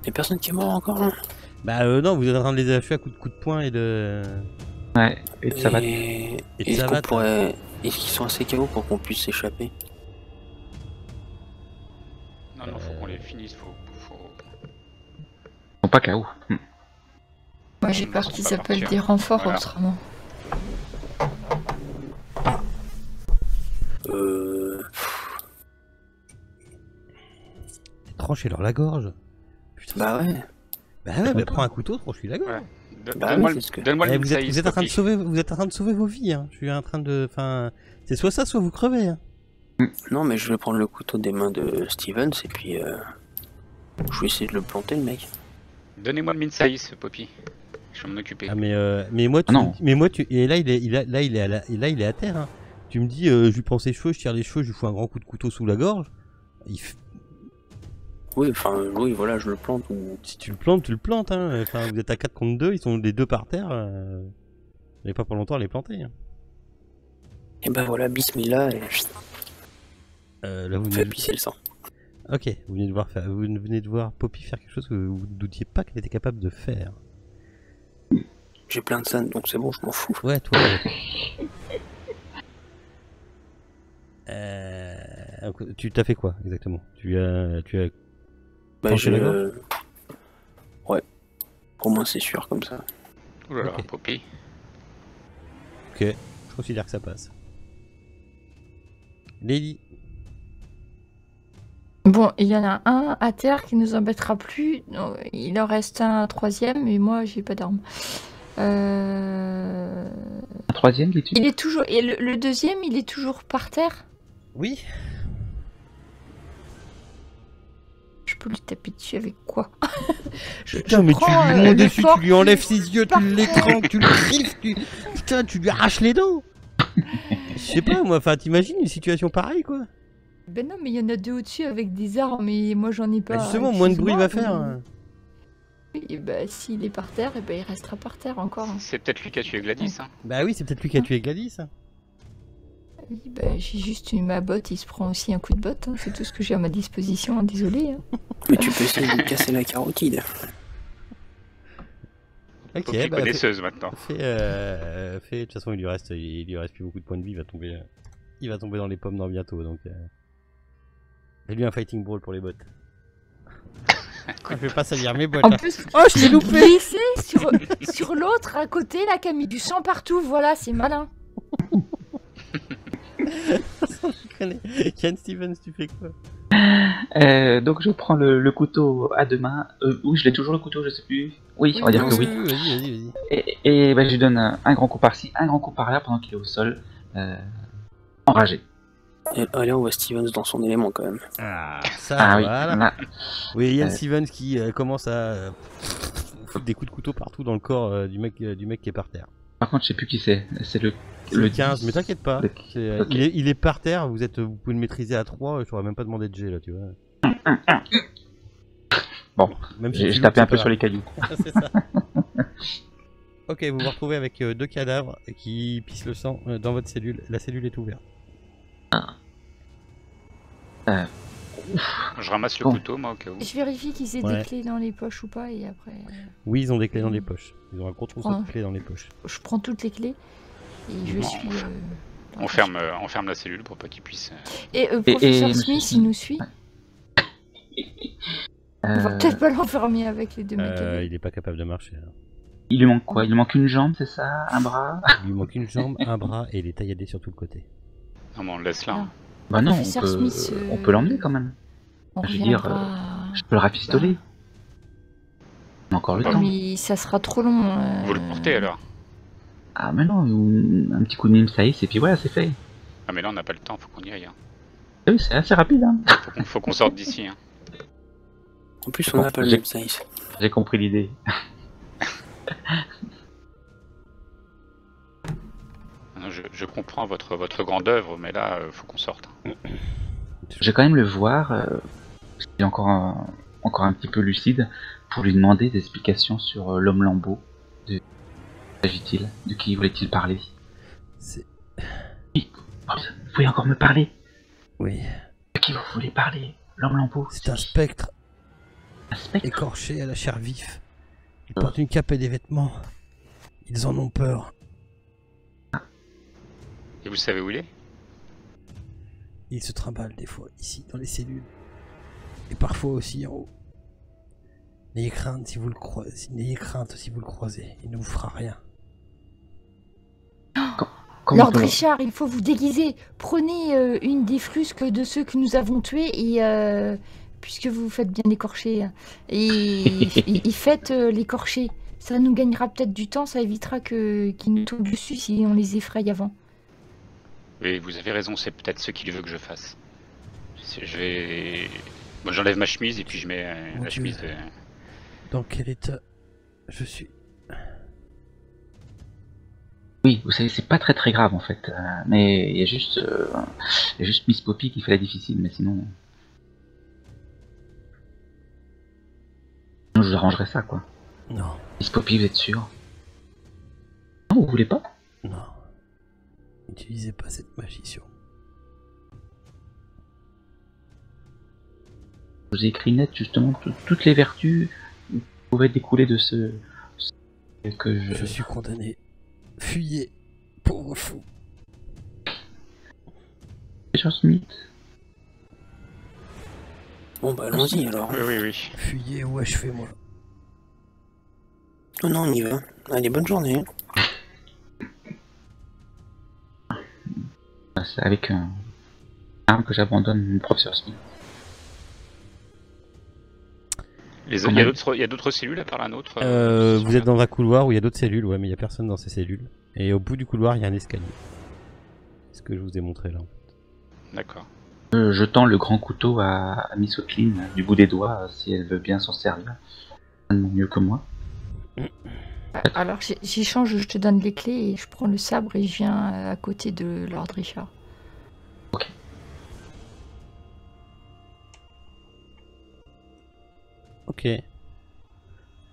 S5: Y'a personne qui est mort encore là?
S1: Bah non, vous êtes en train de les achever à coups de poing et de...
S2: Ouais, et ça va.
S5: Est-ce qu'on pourrait... Est-ce qu'ils sont assez KO pour qu'on puisse s'échapper?
S4: Non, faut qu'on les finisse, faut...
S2: Ils sont pas KO.
S3: Moi j'ai peur qu'ils appellent des renforts autrement.
S1: Tranchez-leur la gorge. Putain.
S5: Bah ouais.
S1: Bah ouais, bah prends un couteau, tranche-lui la gorge.
S4: Ouais.
S5: Donne-moi
S4: le
S1: vous êtes en train de sauver, vous êtes en train de sauver vos vies. Hein. Je suis en train de, enfin, c'est soit ça, soit vous crevez. Hein.
S5: Non, mais je vais prendre le couteau des mains de Stevens et puis je vais essayer de le planter, le mec.
S4: Donnez-moi le Minsaïs, Poppy. Je vais m'en occuper.
S1: Ah mais moi, et là il est à terre. Hein. Tu me dis, je lui prends ses cheveux, je tire les cheveux, je lui fous un grand coup de couteau sous la gorge.
S5: Oui, enfin, oui, voilà, je le plante. Ou...
S1: Si tu le plantes, tu le plantes. Hein. Enfin, vous êtes à 4 contre 2, ils sont les deux par terre. Et pas pour longtemps à les planter. Hein.
S5: Et ben voilà, bismillah. Et...
S1: là, vous
S5: fait pisser le sang.
S1: Ok, vous venez de voir Poppy faire quelque chose que vous ne doutiez pas qu'elle était capable de faire.
S5: J'ai plein de sang, donc c'est bon, je m'en fous.
S1: Ouais, toi. Tu t'as fait quoi exactement? Tu as.
S5: Bah ouais. Au moins c'est sûr comme ça.
S4: Ouh là là,
S1: okay.
S4: Poppy.
S1: Ok, je considère que ça passe. Lady.
S3: Bon, il y en a un à terre qui nous embêtera plus. Il en reste un troisième, et moi j'ai pas d'arme.
S2: Un troisième, dis-tu?
S3: Il est toujours. Et le deuxième, il est toujours par terre?
S1: Oui.
S3: Je peux lui taper dessus avec quoi?
S1: Putain, mais tu lui montes dessus, tu lui enlèves ses yeux, tu l'étranges, tu le griffes, putain, tu lui arraches les dents. Je sais pas, moi, enfin, t'imagines une situation pareille, quoi?
S3: Ben non, mais il y en a deux au-dessus avec des armes, et moi j'en ai pas.
S1: Bah justement, moins de bruit va faire.
S3: Et bah, s'il est par terre, et bah, il restera par terre encore.
S4: C'est peut-être lui qui a tué Gladys, hein.
S1: Bah oui, c'est peut-être lui qui a tué Gladys.
S3: Oui, bah, j'ai juste eu ma botte, il se prend aussi un coup de botte, hein. C'est tout ce que j'ai à ma disposition, désolé. Hein.
S5: Mais tu peux essayer de lui casser la carotide.
S1: Ok,
S4: Poppy
S1: bah,
S4: connaisseuse maintenant.
S1: de toute façon, il lui reste plus beaucoup de points de vie, il va tomber dans les pommes dans bientôt, donc... Fais-lui un fighting brawl pour les bottes. Je vais pas salir mes bottes.
S3: En plus,
S1: oh, je t'ai loupé.
S3: sur l'autre à côté, là, qui a mis du sang partout, voilà, c'est malin.
S1: Je connais. Yann Stevens, tu fais quoi?
S2: Donc je prends le couteau à deux mains. Oui, je l'ai toujours le couteau, je sais plus. Oui, on va dire que oui.
S1: Vas-y.
S2: Et bah, je lui donne un grand coup par-ci, un grand coup par-là pendant qu'il est au sol, enragé.
S5: Et allez, on voit Stevens dans son élément quand même.
S1: Ah, ça,
S2: oui,
S1: voilà.
S2: là.
S1: Oui, Yann Stevens qui commence à foutre des coups de couteau partout dans le corps du mec qui est par terre.
S2: Par contre, je sais plus qui c'est. C'est le
S1: 15, mais t'inquiète pas.
S2: Okay.
S1: Il est par terre, vous pouvez le maîtriser à 3, je t'aurais même pas demandé de G là, tu vois.
S2: Bon,
S1: même si
S2: je tapais un peu sur les cailloux.
S1: C'est ça. Ok, vous vous retrouvez avec deux cadavres qui pissent le sang dans votre cellule. La cellule est ouverte.
S4: Je ramasse le couteau, moi, au cas où.
S3: Je vérifie qu'ils aient des clés dans les poches ou pas, et après...
S1: Oui, ils ont des clés dans les poches. Ils ont un gros trousseau de clés dans les poches.
S3: Je prends toutes les clés, et je suis
S4: On ferme la cellule pour pas qu'il puisse...
S3: Et professeur Smith, il nous suit. On va peut-être pas l'enfermer avec les deux mecs.
S1: Il est pas capable de marcher. Là.
S2: Il lui manque quoi? Il lui manque une jambe, c'est ça? Un bras?
S1: Il lui manque une jambe, un bras et il est tailladé sur tout le côté.
S4: Non, mais on le laisse là. Hein.
S2: Bah non,
S3: Smith,
S2: on peut l'emmener quand même. Je veux dire, je peux le rafistoler. On a encore le temps.
S3: Mais ça sera trop long.
S4: Vous le portez alors?
S2: Ah mais non, un petit coup de mime saïs et puis voilà, c'est fait.
S4: Ah mais là on n'a pas le temps, faut qu'on y aille. Hein.
S2: Oui, c'est assez rapide. Hein.
S4: Faut qu'on sorte d'ici. Hein.
S5: En plus on n'a pas le mime saïs.
S2: J'ai compris l'idée.
S4: Je comprends votre grande œuvre, mais là, faut qu'on sorte.
S2: Je vais quand même le voir, parce qu'il est encore un petit peu lucide, pour lui demander des explications sur l'homme lambeau. De s'agit-il? De qui voulait-il parler? Oui, vous pouvez encore me parler?
S1: Oui.
S2: De qui vous voulez parler? L'homme lambeau?
S1: C'est un spectre.
S2: Un spectre?
S1: Écorché à la chair vif. Il porte une cape et des vêtements. Ils en ont peur.
S4: Et vous savez où il est?
S1: Il se trimballe des fois ici dans les cellules. Et parfois aussi en haut. N'ayez crainte si vous le croisez. N'ayez crainte si vous le croisez. Il ne vous fera rien.
S3: Lord Richard, il faut vous déguiser. Prenez une des frusques de ceux que nous avons tués et puisque vous faites bien l'écorcher. Et faites l'écorcher. Ça nous gagnera peut-être du temps, ça évitera qu'ils nous tombent dessus si on les effraie avant.
S4: Oui, vous avez raison, c'est peut-être ce qu'il veut que je fasse. Je vais... Bon, j'enlève ma chemise et puis je mets la chemise de...
S1: Dans quel état je suis?
S2: Oui, vous savez, c'est pas très grave en fait. Mais il y a juste Miss Poppy qui fait la difficile, mais sinon... Je vous arrangerai ça, quoi.
S1: Non.
S2: Miss Poppy, vous êtes sûr? Non, vous voulez pas?
S1: Non. N'utilisez pas cette magie sur moi.
S2: Je vous ai écrit net justement toutes les vertus qui pouvaient découler de ce que
S1: Je suis condamné. Fuyez, pauvre fou.
S2: Richard Smith.
S5: Bon bah allons-y alors.
S4: Oui.
S1: Fuyez ou achevez-moi.
S5: Oh non, on y va. Allez, bonne journée.
S2: C'est avec un arme que j'abandonne le professeur Smith.
S4: Il y a d'autres cellules à part la nôtre
S1: vous êtes dans un couloir où il y a d'autres cellules, ouais, mais il n'y a personne dans ces cellules. Et au bout du couloir, il y a un escalier. C'est ce que je vous ai montré là. En fait.
S4: D'accord.
S2: Je tends le grand couteau à Miss O'Clean du bout des doigts si elle veut bien s'en servir. Mieux que moi.
S3: Alors j'échange, je te donne les clés et je prends le sabre et je viens à côté de Lord Richard.
S2: Ok.
S1: Ok.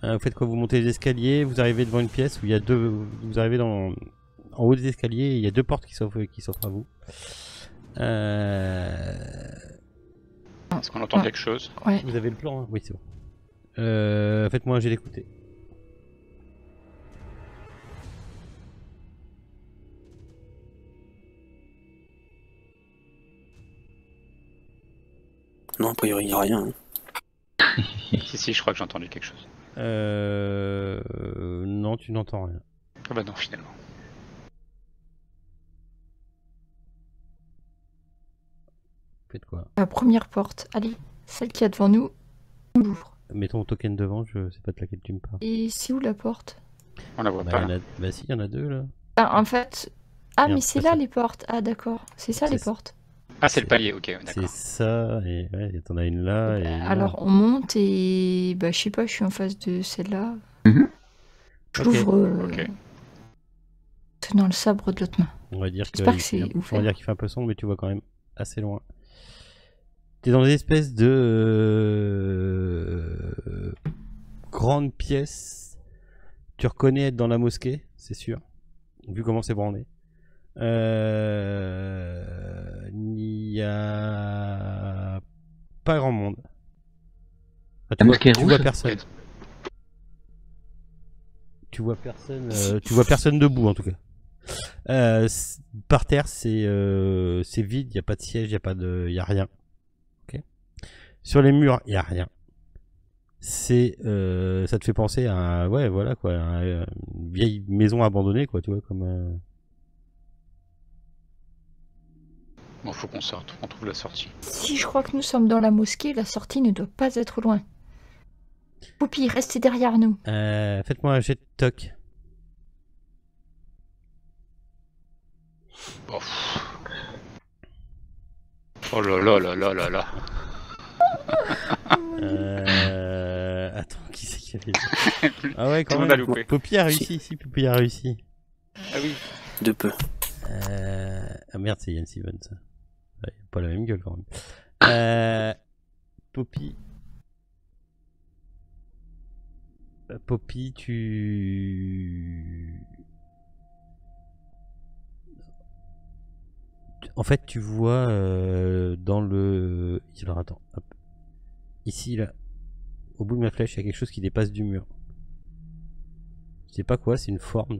S1: Vous faites quoi? Vous montez les escaliers, vous arrivez devant une pièce où il y a deux... Vous arrivez en haut des escaliers et il y a deux portes qui s'offrent à vous.
S4: Est-ce qu'on entend quelque chose?
S3: Ouais.
S1: Vous avez le plan, hein? Oui, c'est bon. Faites-moi un jet d'écouter.
S5: Non, a priori, il n'y a rien.
S4: Si, je crois que j'ai entendu quelque chose.
S1: Non, tu n'entends rien.
S4: Ah bah non, finalement.
S1: Faites quoi?
S3: La première porte, allez, celle qui est devant nous, on l'ouvre.
S1: Mets ton token devant, je sais pas de laquelle tu me parles.
S3: Et c'est où la porte?
S4: On la voit pas.
S1: Bah si, il y en a deux là.
S3: Ah, en fait... Ah,
S1: Merde,
S3: mais c'est
S1: pas
S3: là
S1: ça.
S3: les portes. Ah, d'accord. C'est ça les portes.
S4: Ah, c'est le palier, ok, d'accord.
S1: C'est ça, et ouais, t'en as une là, et là.
S3: Alors, on monte et... Bah, je sais pas, je suis en face de celle-là. Je
S1: Ok.
S3: l'ouvre
S4: Ok.
S3: tenant le sabre de l'autre main.
S1: On va dire
S3: J'espère
S1: qu'il
S3: que c'est
S1: on
S3: ouvert.
S1: va dire qu'il fait un peu sombre, mais tu vois quand même assez loin. T'es dans des espèces de grandes pièces. Tu reconnais être dans la mosquée, c'est sûr, vu comment c'est brandé. Il n'y a pas grand monde. Enfin,
S2: La mosquée est
S1: tu
S2: rouge.
S1: vois personne. Tu vois personne debout en tout cas. Par terre, c'est vide, il n'y a pas de siège, il y a rien. Okay. Sur les murs, il n'y a rien. Ça te fait penser à ouais, voilà quoi, une vieille maison abandonnée quoi, tu vois, comme.
S4: Bon, faut qu'on sorte, on trouve la sortie.
S3: Si je crois que nous sommes dans la mosquée, la sortie ne doit pas être loin. Poppy, restez derrière nous.
S1: Faites-moi un jet de toc.
S4: Oh là là là là là là.
S1: Attends, qui c'est qui a fait Ah ouais, quand
S4: Tout le
S1: même.
S4: monde a loupé.
S1: Poppy a réussi, si Poppy a réussi.
S4: Ah oui.
S5: De peu.
S1: Ah merde, c'est Yann Steven ça. Ouais, pas la même gueule quand même. Poppy. Poppy, En fait, tu vois dans le. Alors attends, hop. Ici, là, au bout de ma flèche, il y a quelque chose qui dépasse du mur. Je sais pas quoi, c'est une forme.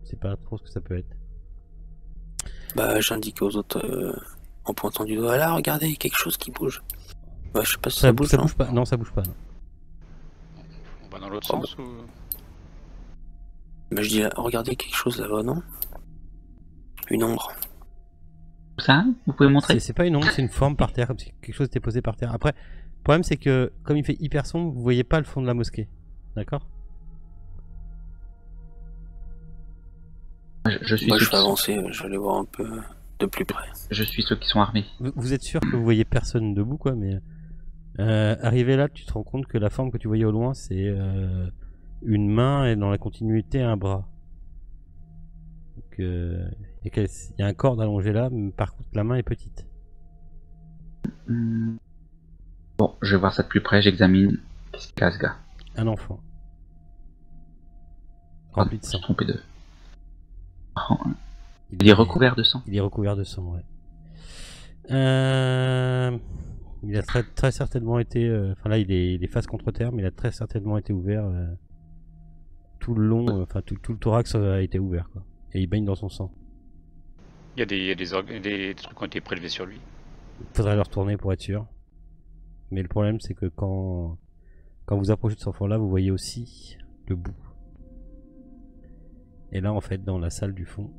S1: Je sais pas trop ce que ça peut être.
S5: Bah, j'indique aux autres en pointant du doigt. Là, regardez, il y a quelque chose qui bouge. Bah, je sais pas si ça bouge.
S1: Ça bouge pas. Non, ça bouge pas. Non.
S4: On va dans l'autre sens ou.
S5: Bah, je dis, regardez quelque chose là-bas, non? Une ombre.
S2: Ça, vous pouvez montrer?
S1: C'est pas une ombre, c'est une forme par terre, comme si quelque chose était posé par terre. Après, le problème c'est que, comme il fait hyper sombre, vous voyez pas le fond de la mosquée. D'accord?
S2: Je suis.
S5: Bah, je vais avancer, je vais aller voir un peu de plus près.
S2: Je suis ceux qui sont armés.
S1: Vous êtes sûr que vous voyez personne debout, quoi, mais arrivé là, tu te rends compte que la forme que tu voyais au loin, c'est une main et dans la continuité un bras. Donc, il y a un corps allongé là, mais par contre la main est petite.
S2: Bon, je vais voir ça de plus près, j'examine. Qu'est-ce qu'il a ce gars?
S1: Un enfant. Rempli de sang.
S2: Je me suis trompé de... Oh, il est recouvert de sang.
S1: Il est recouvert de sang, ouais. Il a très certainement été... Enfin là, il est face contre terre, mais il a très certainement été ouvert tout le long. Enfin, tout le thorax a été ouvert, quoi. Et il baigne dans son sang.
S4: Il y a des trucs qui ont été prélevés sur lui.
S1: Il faudrait le retourner pour être sûr. Mais le problème, c'est que quand vous approchez de cet enfant-là, vous voyez aussi le bout. Et là, en fait, dans la salle du fond,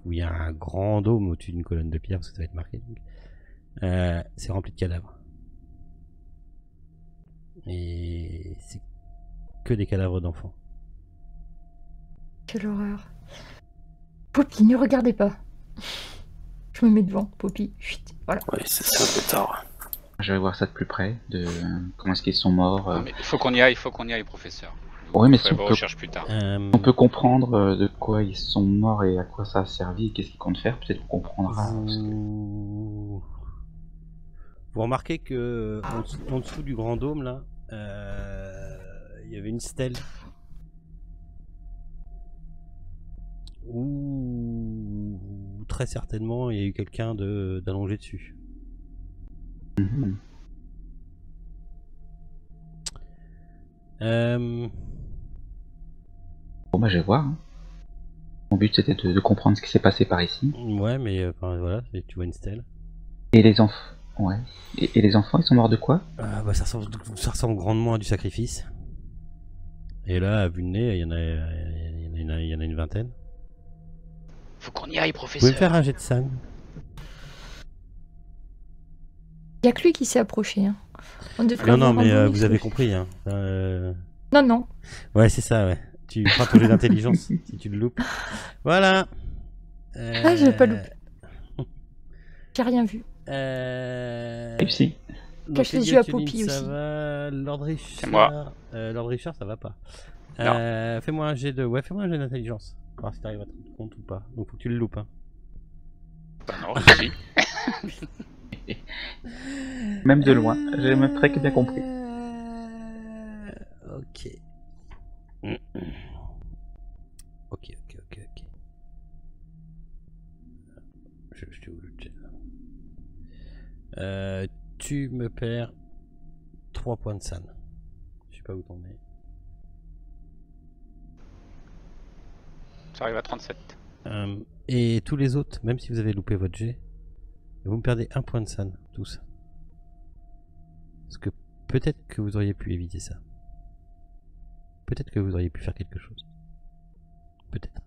S1: où il y a un grand dôme au-dessus d'une colonne de pierre, parce que ça va être marqué, c'est rempli de cadavres. Et c'est que des cadavres d'enfants.
S3: Quelle horreur. Poppy, ne regardez pas. Je me mets devant, Poppy. Chut, voilà.
S5: Ouais, c'est un peu tard.
S2: Je vais voir ça de plus près, de comment est-ce qu'ils sont morts.
S4: Non, mais il faut qu'on y aille, professeur.
S2: Oui, mais
S4: si on recherche plus tard.
S2: On peut comprendre de quoi ils sont morts et à quoi ça a servi et qu'est-ce qu'ils comptent faire, peut-être qu'on comprendra.
S1: Vous remarquez que en dessous du grand dôme là, il y avait une stèle où très certainement il y a eu quelqu'un d'allongé dessus.
S2: Bon bah je vais voir. Hein. Mon but c'était de comprendre ce qui s'est passé par ici.
S1: Ouais, mais voilà, tu vois une stèle.
S2: Et les enfants, ouais. Et les enfants, ils sont morts de quoi?
S1: Bah ça ressemble grandement à du sacrifice. Et là, à vue de nez, il y en a une vingtaine.
S4: Faut qu'on y aille,
S1: Vous
S4: professeur.
S1: pouvez faire un jet de sang?
S3: Il n'y a que lui qui s'est approché. Hein.
S1: Non, mais vous avez compris. Hein.
S3: Non.
S1: Ouais, c'est ça, ouais. Tu prends ton jet d'intelligence si tu le loupes. Voilà.
S3: Ah, j'ai pas loupé. J'ai rien vu.
S2: Réussi.
S3: Cache les yeux à Poppy aussi.
S1: Ça va. Lord Richard.
S4: C'est moi.
S1: Lord Richard, ça va pas. Fais-moi un jet d'intelligence. Pour voir si t'arrives à te rendre compte ou pas. Donc faut que tu le loupes. Hein.
S4: Bah non, si.
S2: Même de loin, j'ai même très bien compris.
S1: Ok. Ok. Je te le chat. Tu me perds 3 points de san. Je sais pas où t'en es.
S4: Ça arrive à 37.
S1: Et tous les autres, même si vous avez loupé votre jet, vous me perdez 1 point de san, tous. Parce que peut-être que vous auriez pu éviter ça. Peut-être que vous auriez pu faire quelque chose. Peut-être.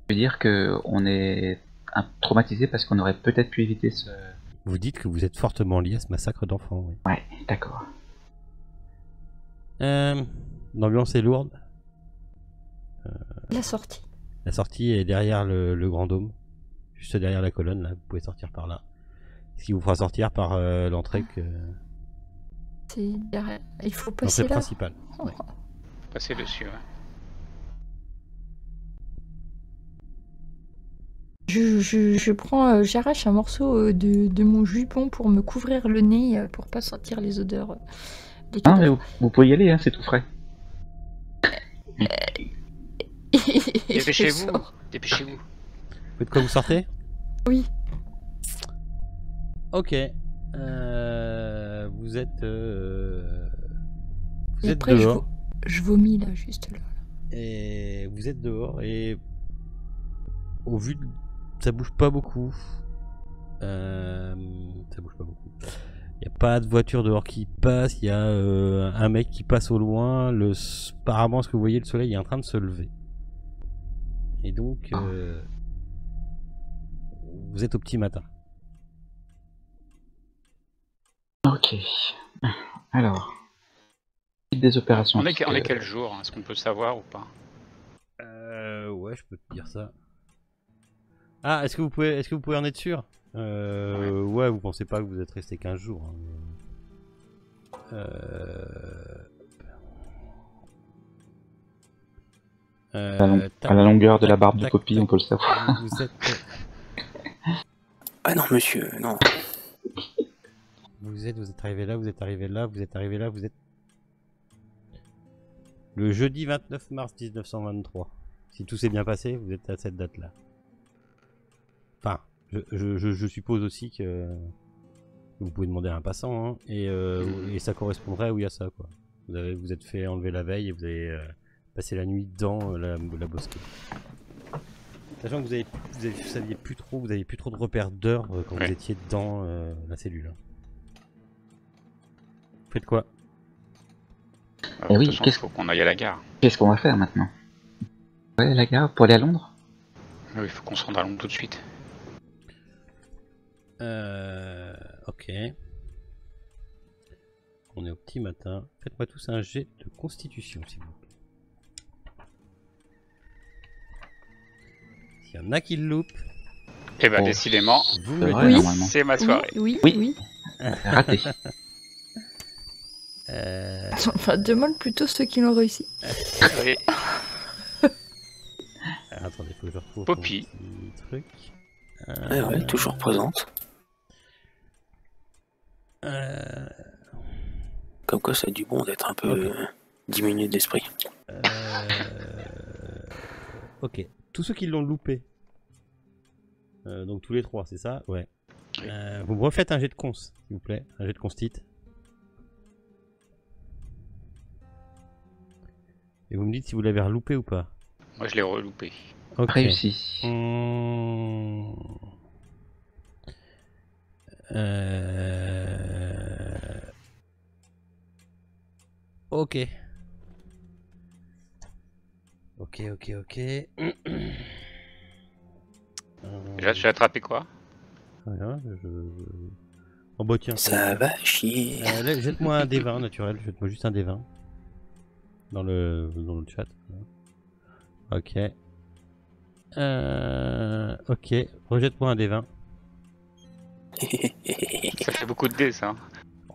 S2: Je veux dire qu'on est traumatisé parce qu'on aurait peut-être pu éviter ce...
S1: Vous dites que vous êtes fortement lié à ce massacre d'enfants, oui.
S2: Ouais, d'accord.
S1: L'ambiance est lourde.
S3: La sortie.
S1: La sortie est derrière le grand dôme. Juste derrière la colonne, là. Vous pouvez sortir par là. Ce qui vous fera sortir par l'entrée que...
S3: C'est derrière. Il faut passer là.
S1: L'entrée principale. Ouais.
S4: Passer dessus, ouais.
S3: Je prends, j'arrache un morceau de mon jupon pour me couvrir le nez pour pas sentir les odeurs.
S2: Ah, mais vous pouvez y aller, hein, c'est tout frais.
S4: Dépêchez-vous, dépêchez-vous.
S1: Vous faites quoi, vous sortez?
S3: Oui.
S1: Ok. Vous êtes... vous
S3: Et
S1: êtes
S3: après,
S1: dehors.
S3: je vomis là, juste là.
S1: Et vous êtes dehors et... Au vu de... Ça bouge pas beaucoup. Ça bouge pas beaucoup. Il n'y a pas de voiture dehors qui passe. Il y a un mec qui passe au loin. Apparemment, ce que vous voyez, le soleil est en train de se lever. Et donc, vous êtes au petit matin.
S2: Ok. Alors, des opérations.
S4: On est quel jour? Est-ce qu'on peut savoir ou pas?
S1: Ouais, je peux te dire ça. Ah, est-ce que vous pouvez en être sûr? Ouais, vous pensez pas que vous êtes resté 15 jours. Hein.
S2: À la longueur de la barbe de Poppy, on peut le savoir.
S1: Vous êtes...
S5: Ah non, monsieur, non.
S1: Vous êtes arrivé là, vous êtes arrivé là, vous êtes arrivé là, vous êtes... Le jeudi 29 mars 1923. Si tout s'est bien passé, vous êtes à cette date-là. Enfin, je suppose aussi que... Vous pouvez demander à un passant, hein, et ça correspondrait oui à ça, quoi. Vous êtes fait enlever la veille et vous avez passé la nuit dans la bosquée. Sachant que vous saviez plus trop, vous aviez plus trop de repères d'heures quand vous étiez dans la cellule. Vous faites quoi?
S2: Et oui,
S4: il faut qu'on aille à la gare.
S2: Qu'est-ce qu'on va faire maintenant? Ouais, à la gare pour aller à Londres?
S4: Oui, il faut qu'on se rende à Londres tout de suite.
S1: Ok. On est au petit matin. Faites-moi tous un jet de constitution, s'il vous plaît. S'il y en a qui le loupent...
S4: Eh ben, décidément, c'est ma soirée.
S3: Oui.
S2: Raté.
S3: Enfin, demande plutôt ceux qui l'ont réussi.
S4: Oui.
S1: Attendez, faut que je retrouve
S4: Poppy.
S1: mon petit truc.
S5: Ouais, toujours présente. Comme quoi, ça a du bon d'être un peu diminué d'esprit.
S1: Ok. Tous ceux qui l'ont loupé. Donc tous les trois, c'est ça? Ouais.
S4: Oui.
S1: Vous me refaites un jet de cons, s'il vous plaît. Un jet de constit. Et vous me dites si vous l'avez reloupé ou pas.
S4: Moi, je l'ai reloupé.
S1: Ok.
S2: Réussi.
S1: Ok. Ok.
S4: Déjà, tu as attrapé quoi?
S1: Rien, Oh bah tiens.
S5: Ça va chier.
S1: Jette-moi un D20 naturel, jette-moi juste un D20. Dans le chat. Ok. Ok, rejette-moi un D20.
S4: Ça fait beaucoup de dés, ça.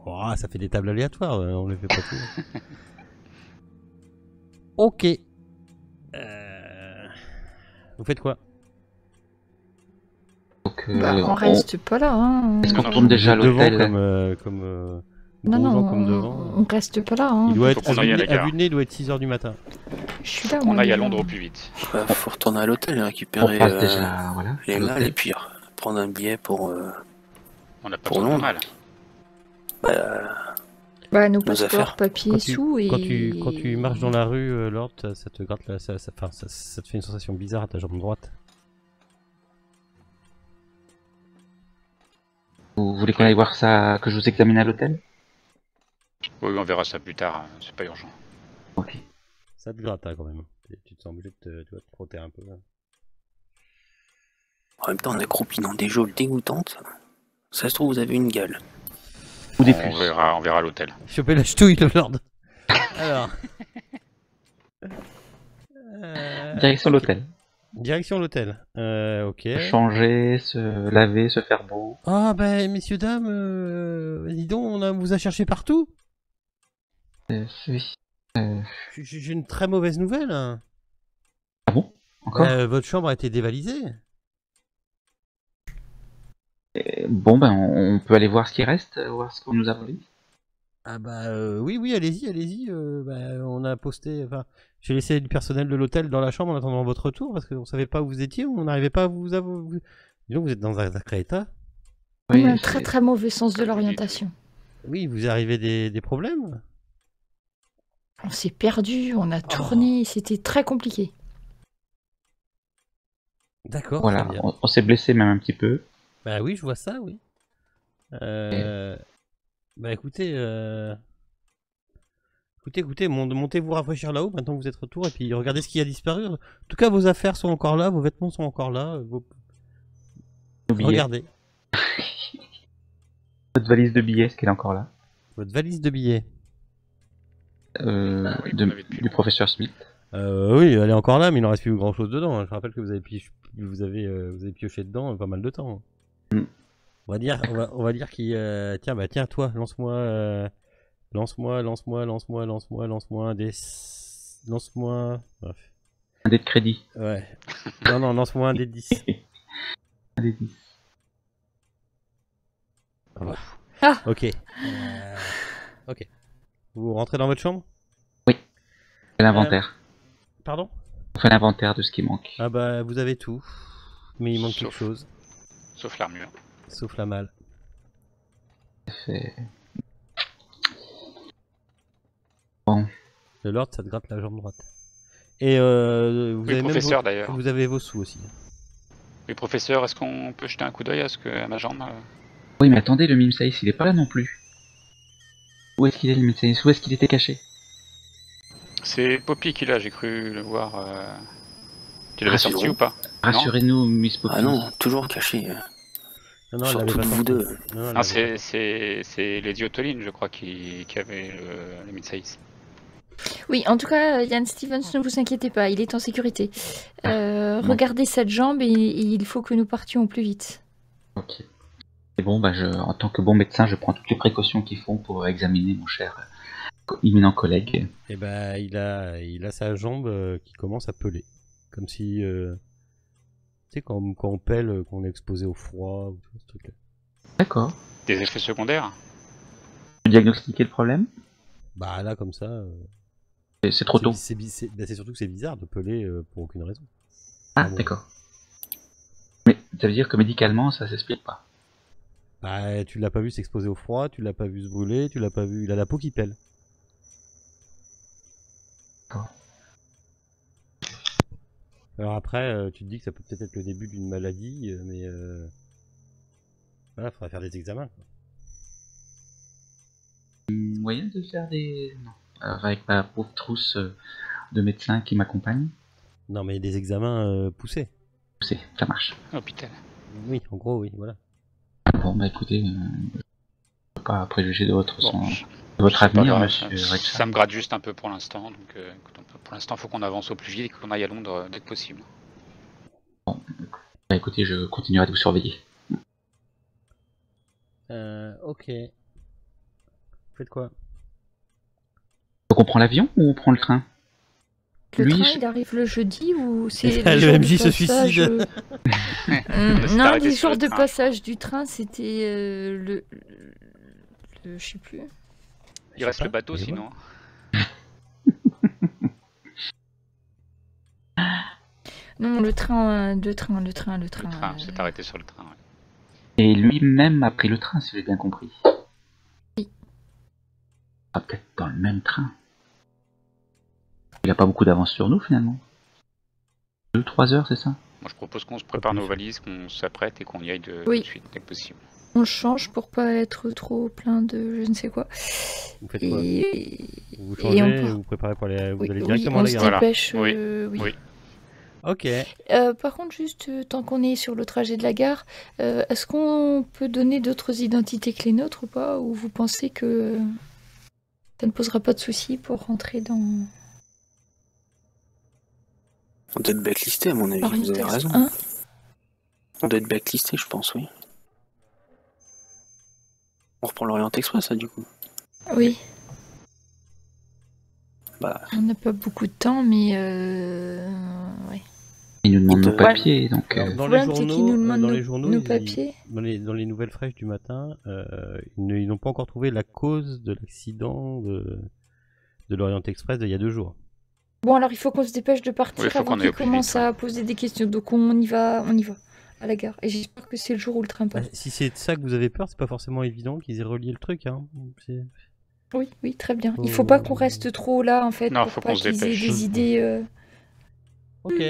S1: Oh, ça fait des tables aléatoires, on les fait pas tout. Ok. Vous faites quoi?
S2: Donc,
S3: on reste pas là, hein.
S2: Est-ce qu'on retourne déjà à l'hôtel?
S3: Non, on reste pas là, hein.
S1: Il doit être
S4: qu'on aille à la gare.
S1: vue de nez, il doit être 6h du matin.
S3: Je suis là,
S4: On
S3: moi,
S4: aille à
S3: déjà.
S4: Londres au plus vite.
S5: Faut retourner à l'hôtel et
S2: On
S5: récupérer
S2: passe déjà, voilà.
S5: les
S2: à
S5: malles
S2: l'hôtel.
S5: et puis prendre un billet pour
S4: On n'a pas
S5: Pour
S4: besoin de
S5: Londres.
S4: mal.
S3: Nos
S5: affaires.
S3: passeports, papiers, sous et...
S1: Quand tu marches dans la rue, Lord, ça te gratte ça te fait une sensation bizarre à ta jambe droite.
S2: voulez qu'on aille voir ça, que je vous examine à l'hôtel?
S4: Oui, on verra ça plus tard, c'est pas urgent.
S2: Ok.
S1: Ça te gratte hein, quand même. Tu te sens obligé de te frotter un peu.
S5: En même temps, on a croupi dans des geôles dégoûtantes. Ça se trouve, vous avez une gale.
S2: Ou des
S4: On
S2: puces.
S4: verra à l'hôtel.
S1: Choper la ch'touille, le lord. Alors.
S2: Direction l'hôtel.
S1: Direction l'hôtel. Ok.
S2: Changer, se laver, se faire beau.
S1: Ah ben messieurs dames, dis donc, vous a cherché partout.
S2: Oui.
S1: J'ai une très mauvaise nouvelle. Hein.
S2: Ah bon? Encore?
S1: Votre chambre a été dévalisée.
S2: Bon ben on peut aller voir ce qui reste, voir ce qu'on nous a volé.
S1: Ah bah oui, allez-y. On a posté, enfin, j'ai laissé du personnel de l'hôtel dans la chambre en attendant votre retour parce qu'on savait pas où vous étiez, on n'arrivait pas à vous avoir. Disons, vous êtes dans un sacré état.
S3: Oui, un très mauvais sens de l'orientation.
S1: Oui, vous arrivez des problèmes.
S3: On s'est perdu, on a tourné, c'était très compliqué.
S1: D'accord.
S2: Voilà, on s'est blessé même un petit peu.
S1: Bah oui, je vois ça, oui. Bah écoutez, montez vous rafraîchir là-haut maintenant que vous êtes retour et puis regardez ce qui a disparu. En tout cas, vos affaires sont encore là, vos vêtements sont encore là. Regardez.
S2: Votre valise de billets, est-ce qu'elle est encore là?
S1: Votre valise de billets.
S2: Du professeur Smith.
S1: Oui, elle est encore là, mais il n'en reste plus grand chose dedans. Hein. Je rappelle que vous avez pioché dedans pas mal de temps.
S2: Mm.
S1: On va dire qu'il tiens toi, lance-moi un dé. Bref.
S2: Un dé de crédit.
S1: Ouais. Non, lance-moi un dé de 10.
S2: Un dé de 10.
S1: Voilà.
S3: Ah.
S1: Ok. Ok. Vous rentrez dans votre chambre?
S2: Oui. On fait l'inventaire.
S1: Pardon?
S2: On fait l'inventaire de ce qui manque.
S1: Ah bah vous avez tout. Mais il manque quelque chose.
S4: Sauf l'armure.
S1: Sauf la malle.
S2: Bon.
S1: Le lord, ça te gratte la jambe droite. Et vous avez
S4: professeur,
S1: même
S4: d'ailleurs.
S1: vous avez vos sous aussi.
S4: Oui, professeur, est-ce qu'on peut jeter un coup d'œil à ma jambe
S2: Oui, mais attendez, le Mimsaïs, il est pas là non plus. Où est-ce qu'il est, le Mimsaïs? Où est-ce qu'il était caché?
S4: C'est Poppy qui l'a, j'ai cru le voir. Tu l'avais sorti ou pas?
S2: Rassurez-nous, Miss Poppy.
S5: Ah non, toujours caché.
S1: Non,
S5: Surtout
S1: elle l'avait pas
S5: vous
S1: sorti.
S5: deux.
S1: Non,
S4: c'est Lady Otoline, je crois, qui avait le Midsaïs.
S3: Oui, en tout cas, Yann Stevens, ne vous inquiétez pas, il est en sécurité. Regardez cette jambe et il faut que nous partions au plus vite.
S2: Ok. Et bon, bah en tant que bon médecin, je prends toutes les précautions qu'il faut pour examiner mon cher imminent collègue.
S1: Et bah il a sa jambe qui commence à peler. Comme si... tu sais, quand on pèle, qu'on est exposé au froid, ou tout ce truc-là.
S2: D'accord.
S4: Des effets secondaires?
S2: Tu diagnostiquer le problème?
S1: Bah là, comme ça...
S2: c'est trop tôt.
S1: C'est surtout que c'est bizarre de peler pour aucune raison.
S2: Ah,
S1: bon.
S2: D'accord. Mais ça veut dire que médicalement, ça s'explique pas.
S1: Bah, tu l'as pas vu s'exposer au froid, tu l'as pas vu se brûler, tu l'as pas vu... Il a la peau qui pèle.
S2: D'accord.
S1: Alors après, tu te dis que ça peut peut-être être le début d'une maladie, mais... Voilà, faudra faire des examens. Quoi.
S2: Moyen de faire des... Non. Alors, avec ma pauvre trousse de médecin qui m'accompagne.
S1: Non, mais des examens poussés.
S2: Poussé, ça marche.
S4: Hôpital.
S1: Oui, en gros, oui, voilà.
S2: Bon, bah écoutez, je ne peux pas préjuger de votre,
S4: Bon,
S2: de votre avenir, monsieur
S4: ça
S2: Rexha.
S4: me gratte juste un peu pour l'instant, donc pour l'instant, il faut qu'on avance au plus vite et qu'on aille à Londres dès que possible.
S2: Bon, bah écoutez, je continuerai de vous surveiller.
S1: Ok. Vous faites quoi?
S2: Donc on prend l'avion ou on prend le train?
S3: Le
S2: Lui,
S3: train, il arrive le jeudi ou c'est
S1: Le MJ se suicide.
S3: Non, les jours de passage du train, c'était le... Je sais plus.
S4: Il reste le bateau sinon.
S3: Non, le train.
S4: Le train, c'est arrêté sur le train. Ouais.
S2: Et lui-même a pris le train, si j'ai bien compris.
S3: Oui.
S2: Ah, peut-être dans le même train. Il a pas beaucoup d'avance sur nous finalement. 2-3 heures, c'est ça?
S4: Moi je propose qu'on se prépare nos valises, qu'on s'apprête et qu'on y aille de
S3: Oui.
S4: suite dès que possible.
S3: On change pour pas être trop plein de je ne sais quoi.
S1: Vous faites quoi? Vous changez, vous préparez pour aller, vous allez directement à la gare.
S3: On se dépêche,
S4: oui.
S1: Ok.
S3: Par contre, juste tant qu'on est sur le trajet de la gare, est-ce qu'on peut donner d'autres identités que les nôtres ou pas? Ou vous pensez que ça ne posera pas de soucis pour rentrer dans...
S5: On doit être blacklisté à mon avis, vous avez raison.
S3: Hein,
S5: on doit être blacklisté, je pense, oui. On reprend l'Orient Express, ça, du coup.
S3: oui.
S5: Bah,
S3: On n'a pas beaucoup de temps, mais ouais.
S2: Ils nous demandent nos papiers, donc...
S1: Dans
S3: Le
S1: les
S3: problème, c'est
S1: journaux,
S3: qu'ils nous demandent
S1: les journaux,
S3: nos papiers.
S1: dans les nouvelles fraîches du matin, ils n'ont pas encore trouvé la cause de l'accident de l'Orient Express d'il y a 2 jours.
S3: Bon, alors il faut qu'on se dépêche de partir
S4: Oui,
S3: avant qu'ils commencent à poser des questions. Donc on y va à la gare. Et j'espère que c'est le jour où le train passe.
S1: Si c'est de ça que vous avez peur, c'est pas forcément évident qu'ils aient relié le truc. Hein.
S3: Oui, très bien. Il faut pas qu'on reste trop là, en fait,
S4: Non,
S3: pour
S4: faut
S3: pas
S4: qu'on se
S3: qu'ils aient
S4: dépêche.
S3: des idées...
S1: Ok.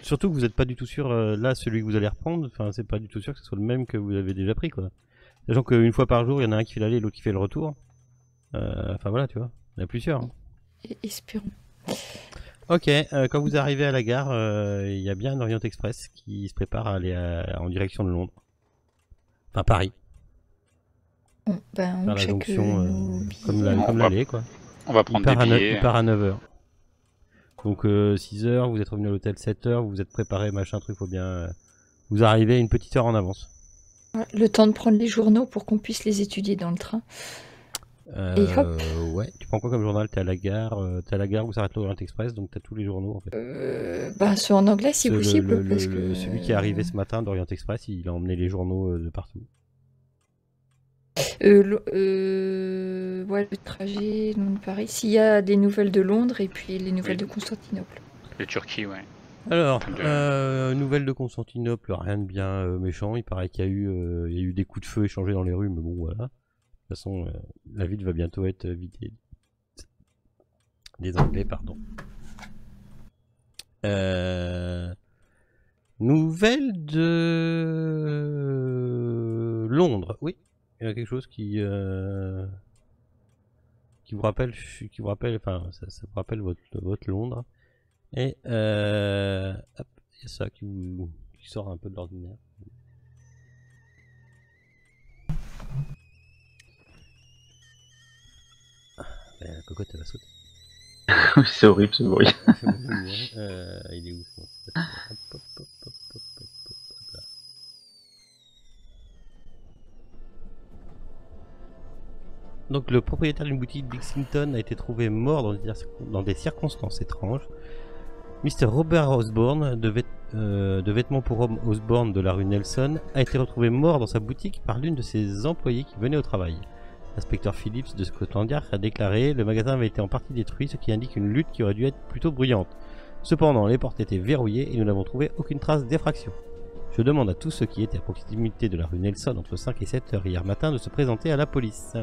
S1: Surtout que vous n'êtes pas du tout sûr, là, celui que vous allez reprendre, enfin, c'est pas du tout sûr que ce soit le même que vous avez déjà pris, quoi. Sachant qu'une fois par jour, il y en a un qui fait l'aller et l'autre qui fait le retour. Enfin voilà, tu vois, on est plus sûr. Hein.
S3: Espérons.
S1: Ok, quand vous arrivez à la gare, il y a bien un Orient Express qui se prépare à aller en direction de Londres. Enfin, Paris.
S3: Bon, ben, on
S1: la
S3: check
S1: jonction, comme l'aller, quoi.
S4: On va prendre des billets.
S1: Il part à 9h. Donc 6h, vous êtes revenu à l'hôtel 7h, vous vous êtes préparé, machin truc, faut bien... vous arrivez une petite heure en avance.
S3: Le temps de prendre les journaux pour qu'on puisse les étudier dans le train. Et hop.
S1: Ouais, tu prends quoi comme journal? T'es à la gare où s'arrête l'Orient Express, donc t'as tous les journaux en fait.
S3: Bah ceux en anglais si possible. Parce que...
S1: Celui qui est arrivé ce matin d'Orient Express, il a emmené les journaux de partout.
S3: Ouais, le trajet de Paris. S'il y a des nouvelles de Londres et puis les nouvelles de Constantinople.
S4: De Turquie, ouais.
S1: Alors, nouvelles de Constantinople, rien de bien méchant. Il paraît qu'il y a eu des coups de feu échangés dans les rues, mais bon, voilà. De toute façon, la ville va bientôt être vidée. Des Anglais, pardon. Nouvelles de Londres, oui. Il y a quelque chose qui vous rappelle, enfin, ça vous rappelle votre Londres. Et hop, il y a ça qui sort un peu de l'ordinaire. La cocotte elle va sauter.
S2: C'est horrible ce bruit.
S1: Il est où là. Donc le propriétaire d'une boutique d'Ixington a été trouvé mort dans des circonstances étranges. Mr. Robert Osborne, de vêtements pour hommes Osborne de la rue Nelson, a été retrouvé mort dans sa boutique par l'une de ses employées qui venait au travail. L'inspecteur Phillips de Scotland Yard a déclaré que le magasin avait été en partie détruit, ce qui indique une lutte qui aurait dû être plutôt bruyante. Cependant, les portes étaient verrouillées et nous n'avons trouvé aucune trace d'effraction. Je demande à tous ceux qui étaient à proximité de la rue Nelson entre 5 et 7 heures hier matin de se présenter à la police.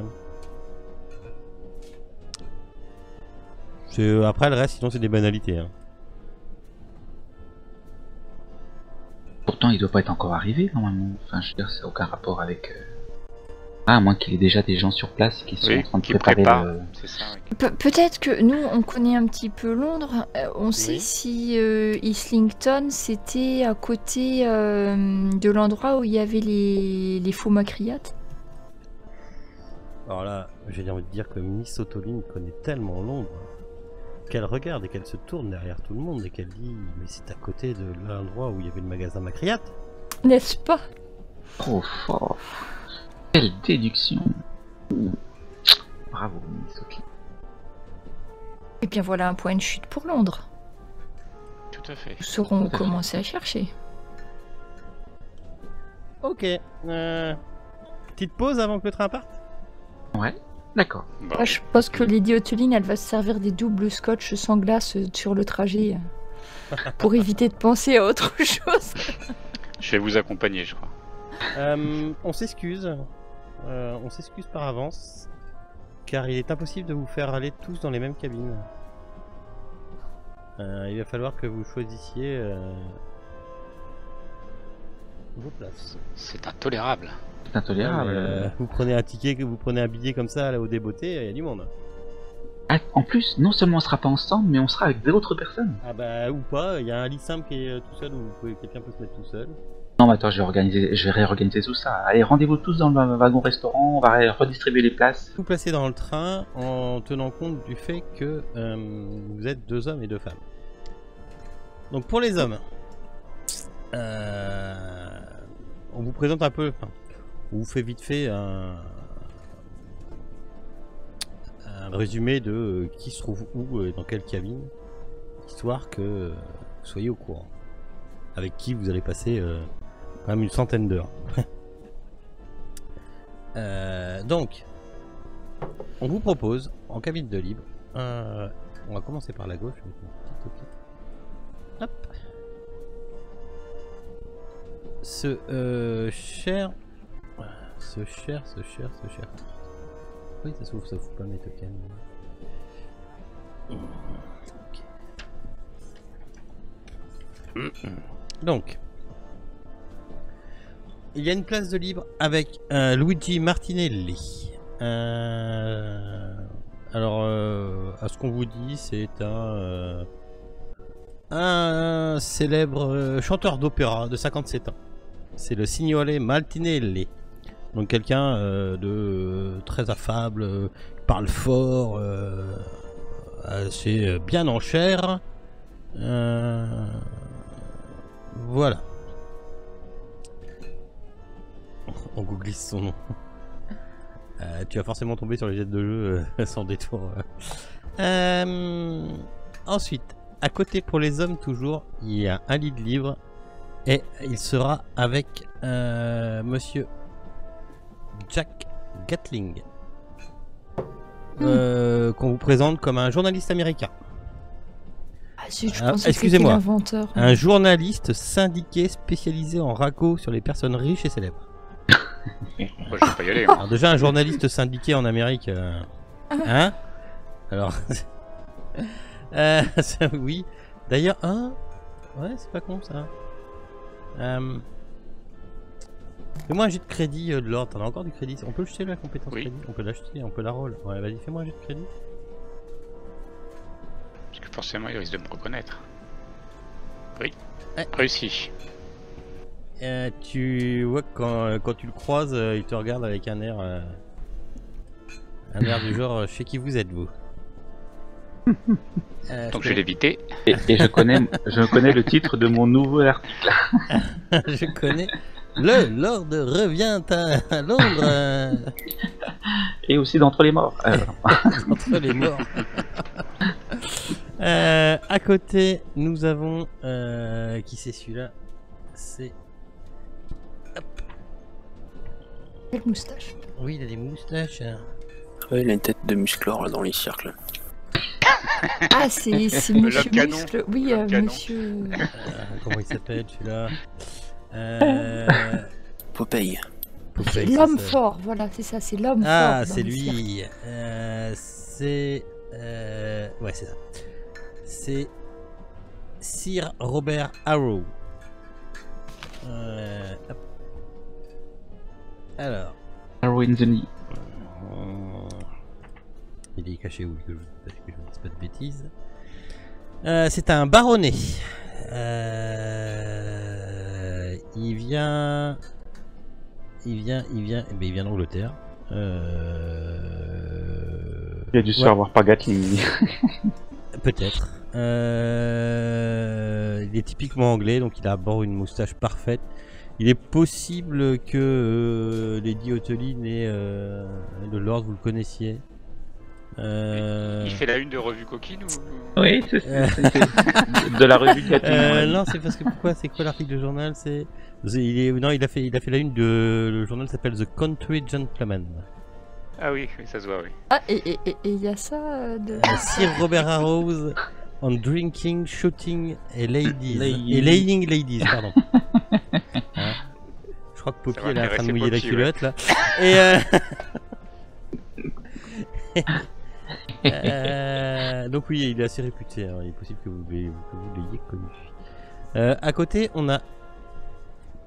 S1: Après le reste, sinon c'est des banalités. Hein.
S2: Pourtant, il doit pas être encore arrivé normalement. Enfin, je veux dire, ça n'a aucun rapport avec. Ah, à moins qu'il y ait déjà des gens sur place qui sont en train de préparer le...
S4: C'est ça, oui.
S3: Peut-être que nous, on connaît un petit peu Londres. On sait si Islington, c'était à côté de l'endroit où il y avait les faux macriates.
S1: Alors là, j'ai envie de dire que Miss Otoline connaît tellement Londres qu'elle regarde et qu'elle se tourne derrière tout le monde et qu'elle dit « Mais c'est à côté de l'endroit où il y avait le magasin Macriate ?»
S3: N'est-ce pas?
S2: Trop fort. Quelle déduction. Bravo, Miss Otoline.
S3: Et bien voilà un point de chute pour Londres.
S4: Tout à fait.
S3: Nous saurons commencer à chercher.
S1: Ok. Petite pause avant que le train parte?
S2: Ouais, d'accord.
S4: Bon.
S3: Moi, je pense que Lady Oteline, elle va se servir des doubles scotch sans glace sur le trajet pour éviter de penser à autre chose.
S4: Je vais vous accompagner, je crois.
S1: On s'excuse. On s'excuse par avance. Car il est impossible de vous faire aller tous dans les mêmes cabines. Il va falloir que vous choisissiez vos places.
S4: C'est intolérable.
S2: C'est intolérable.
S1: Vous prenez un ticket, vous prenez un billet comme ça là, au débeauté, il y a du monde.
S2: Ah, en plus, non seulement on sera pas ensemble, mais on sera avec d'autres personnes.
S1: Ah bah ou pas, il y a un lit simple qui est tout seul où quelqu'un peut se mettre tout seul.
S2: Non mais attends, je vais réorganiser tout ça. Allez, rendez-vous tous dans le wagon restaurant, on va redistribuer les places.
S1: Vous placez dans le train en tenant compte du fait que vous êtes 2 hommes et 2 femmes. Donc pour les hommes, on vous présente un peu, enfin, on vous fait vite fait un résumé de qui se trouve où et dans quelle cabine, histoire que vous soyez au courant. Avec qui vous allez passer quand même une centaine d'heures. Donc, on vous propose en cabine de libre. On va commencer par la gauche. Hop. Ce cher. Oui, ça s'ouvre, ça fout pas mes tokens. Okay. Donc, il y a une place de libre avec Luigi Martinelli. Alors, à ce qu'on vous dit, c'est un célèbre chanteur d'opéra de 57 ans. C'est le Signore Martinelli. Donc quelqu'un de très affable, parle fort, assez bien en chair. Voilà. On googlise son nom. Tu vas forcément tomber sur les jets de jeu sans détour. Ensuite, à côté pour les hommes toujours, il y a un lit de livre et il sera avec monsieur Jack Gatling, qu'on vous présente comme un journaliste américain.
S3: Excusez-moi,
S1: un journaliste syndiqué spécialisé en ragots sur les personnes riches et célèbres.
S4: Moi, je vais pas y aller.
S1: Alors déjà un journaliste syndiqué en Amérique, hein? Alors, oui. D'ailleurs, ouais, c'est pas con ça. Fais-moi un jet de crédit de l'ordre. T'en as encore du crédit? On peut le jeter la compétence crédit? On peut l'acheter, on peut la roll. Ouais, vas-y, fais-moi un jet de crédit.
S4: Parce que forcément, il risque de me reconnaître. Oui, ouais. Réussi.
S1: Tu vois que quand tu le croises, il te regarde avec un air du genre, chez qui vous êtes vous?
S4: Donc je vais l'éviter.
S2: Et je connais le titre de mon nouveau article.
S1: Je connais. Le Lord revient à Londres.
S2: Et aussi d'entre les morts.
S1: D'entre les morts. À côté, nous avons qui c'est celui-là? C'est
S3: quelle moustache?
S1: Oui, il a des moustaches.
S5: Ouais, il a une tête de musclore là dans les cercles.
S3: Ah, c'est Monsieur Muscle. Oui, Monsieur.
S1: Comment il s'appelle celui-là?
S5: Popeye.
S3: L'homme fort, voilà, c'est ça, c'est l'homme fort.
S1: Ah, c'est lui. C'est. Ouais, c'est ça. C'est Sir Robert Arrow. Hop. Alors.
S2: Arrow in the knee.
S1: Il est caché où que je ne dise pas de bêtises. C'est un baronnet. Il vient d'Angleterre.
S2: Il a dû se faire voir par Gatling.
S1: Peut-être. Il est typiquement anglais, donc il a à bord une moustache parfaite. Il est possible que Lady Ottoline et le Lord vous le connaissiez.
S4: Il fait la une de revue coquine ou...
S2: Oui, c'est de la revue Gatling.
S1: Non, c'est parce que pourquoi? C'est quoi l'article de journal? Non, il a fait la une de... Le journal s'appelle The Country Gentleman.
S4: Ah oui, ça se voit, oui.
S3: Ah, et il y a ça de...
S1: Sir Robert Arrows on drinking, shooting et ladies. Et laying ladies, pardon. Hein, je crois que Poppy elle est en train de mouiller Poppy, la culotte là. Et donc oui, il est assez réputé. Alors, il est possible que vous l'ayez connu. À côté, on a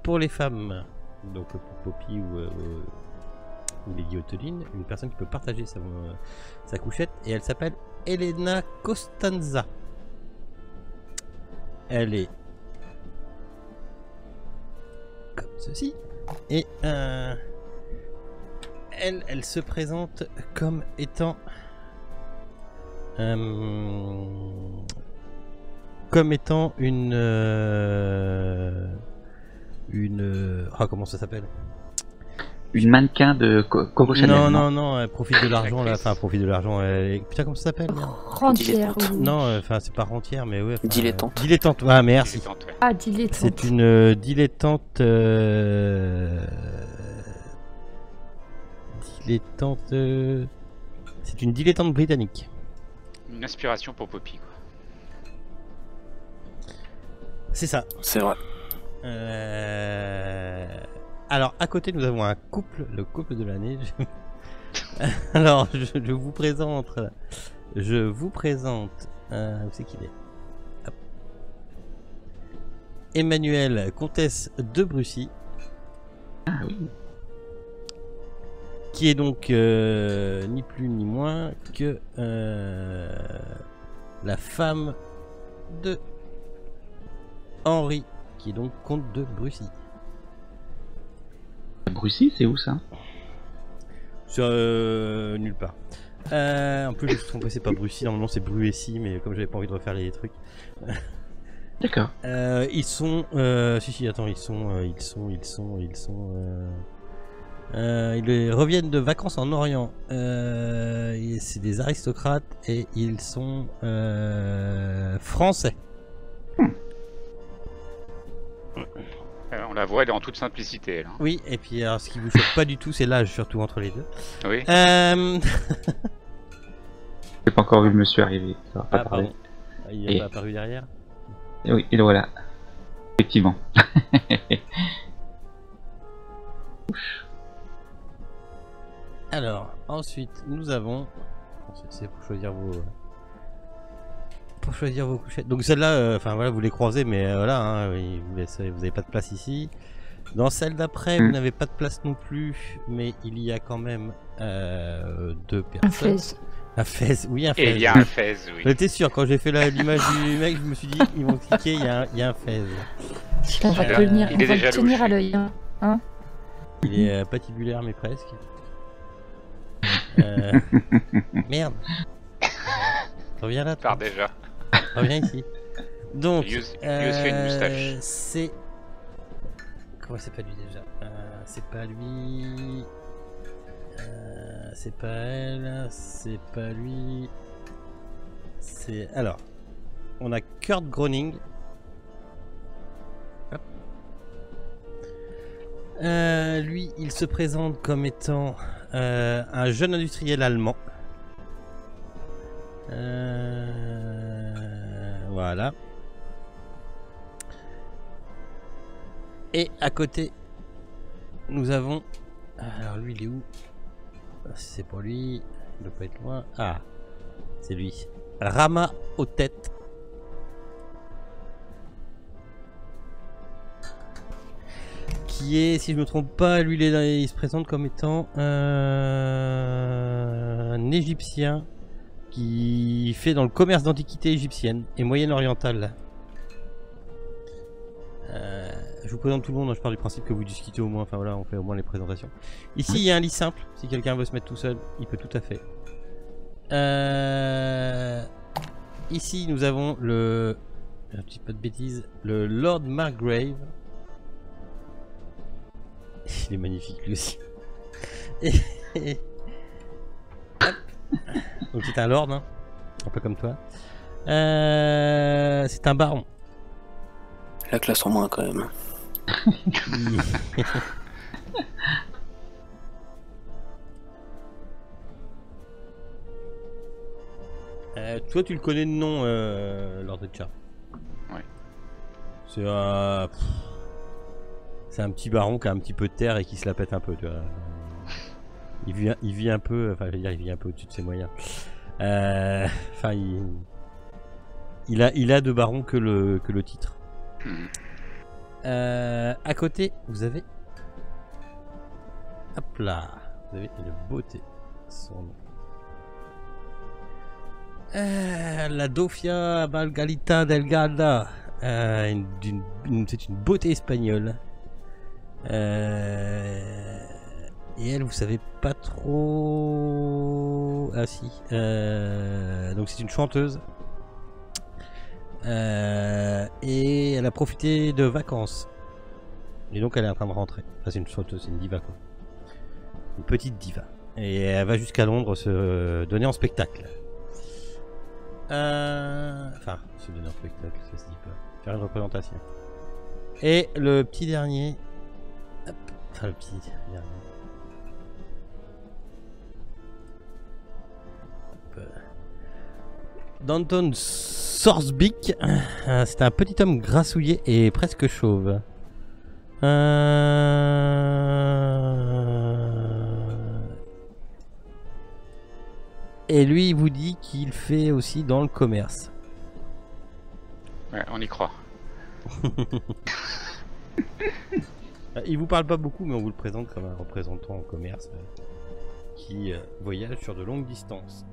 S1: pour les femmes donc pour Poppy ou Lady Oteline, une personne qui peut partager sa couchette, et elle s'appelle Elena Costanza. Elle est comme ceci, et elle se présente comme étant une comment ça s'appelle?
S2: Une mannequin de Coco Chanel.
S1: Non, elle profite de l'argent là, enfin profite de l'argent. Putain, comment ça s'appelle?
S3: Rentière.
S1: Non, enfin c'est pas rentière, mais ouais.
S5: Dilettante.
S1: Dilettante, ah merci.
S4: Dilettante, ouais.
S3: Ah, dilettante.
S1: C'est une dilettante. C'est une dilettante britannique.
S4: Une inspiration pour Poppy, quoi.
S1: C'est ça.
S5: C'est vrai.
S1: Alors, à côté, nous avons un couple, le couple de l'année. Alors, je vous présente. Où c'est qu'il est? Hop. Emmanuelle, comtesse de Brucy.
S2: Ah oui.
S1: Qui est donc ni plus ni moins que la femme de Henri, qui est donc comte de Brucy.
S2: Brucy, c'est où ça?
S1: C'est nulle part. En plus, je me suis trompé, c'est pas Brucy, normalement c'est Bruessy, mais comme j'avais pas envie de refaire les trucs.
S2: D'accord.
S1: Ils sont. Attends, ils reviennent de vacances en Orient. C'est des aristocrates et ils sont français.
S4: On la voit, elle est en toute simplicité, elle. Hein.
S1: Oui, et puis alors, ce qui vous choque pas du tout, c'est l'âge, surtout entre les deux.
S4: Oui.
S2: J'ai pas encore vu le monsieur arriver. Ça va pas tarder.
S1: Pardon. Il n'est pas apparu derrière.
S2: Et oui, et le voilà. Effectivement.
S1: Alors, ensuite, nous avons. C'est pour choisir vos couchettes. Donc celle-là, enfin voilà, vous les croisez, mais voilà, hein, vous n'avez pas de place ici. Dans celle d'après, vous n'avez pas de place non plus, mais il y a quand même 2 personnes. Un fez, oui, un fez.
S4: Et il y a un fez, oui.
S1: J'étais sûr, quand j'ai fait l'image du mec, je me suis dit, ils vont cliquer, il y a un fez.
S3: On va le tenir à l'œil. Hein,
S1: il est patibulaire, mais presque. Merde. Reviens là.
S4: Pars déjà.
S1: Reviens ici. Donc,
S4: fait une moustache.
S1: C'est. Comment c'est pas lui déjà? C'est pas lui. C'est pas elle. C'est pas lui. C'est. Alors. On a Kurt Groening. Hop. Lui, il se présente comme étant un jeune industriel allemand. Voilà. Et à côté, nous avons. Alors lui, il est où? C'est pas lui. Il doit pas être loin. Ah, c'est lui. Rama Hotep. Qui est, si je me trompe pas, lui il se présente comme étant un Égyptien qui fait dans le commerce d'antiquités égyptiennes et moyenne-orientale. Je vous présente tout le monde, je pars du principe que vous discutez au moins, enfin voilà, on fait au moins les présentations. Ici il y a un lit simple, si quelqu'un veut se mettre tout seul, il peut tout à fait. Ici nous avons le... un petit peu de bêtises, le Lord Margrave. Il est magnifique lui aussi. Donc c'est un lord, hein, un peu comme toi. C'est un baron.
S5: La classe en moins quand même.
S1: Toi tu le connais de nom, Lord Richard.
S4: Oui.
S1: C'est un petit baron qui a un petit peu de terre et qui se la pète un peu, tu vois. Il vit un peu, enfin je veux dire, il vit un peu au-dessus de ses moyens. Enfin, il a de baron que le titre. À côté, vous avez Hop là, vous avez une beauté. Son nom. La Dofia Margarita Delgada. C'est une beauté espagnole. Et elle, vous savez pas trop. Ah si. Donc c'est une chanteuse. Et elle a profité de vacances. Et donc elle est en train de rentrer. Enfin, c'est une chanteuse, c'est une diva quoi. Une petite diva. Et elle va jusqu'à Londres se donner en spectacle. Enfin, se donner en spectacle, ça se dit pas. Faire une représentation. Et le petit dernier. Hop. Enfin, le petit dernier. Hop. Danton Sorsbeek. C'est un petit homme grassouillet et presque chauve. Et lui, il vous dit qu'il fait aussi dans le commerce.
S4: Ouais, on y croit.
S1: Il vous parle pas beaucoup, mais on vous le présente comme un représentant en commerce qui voyage sur de longues distances.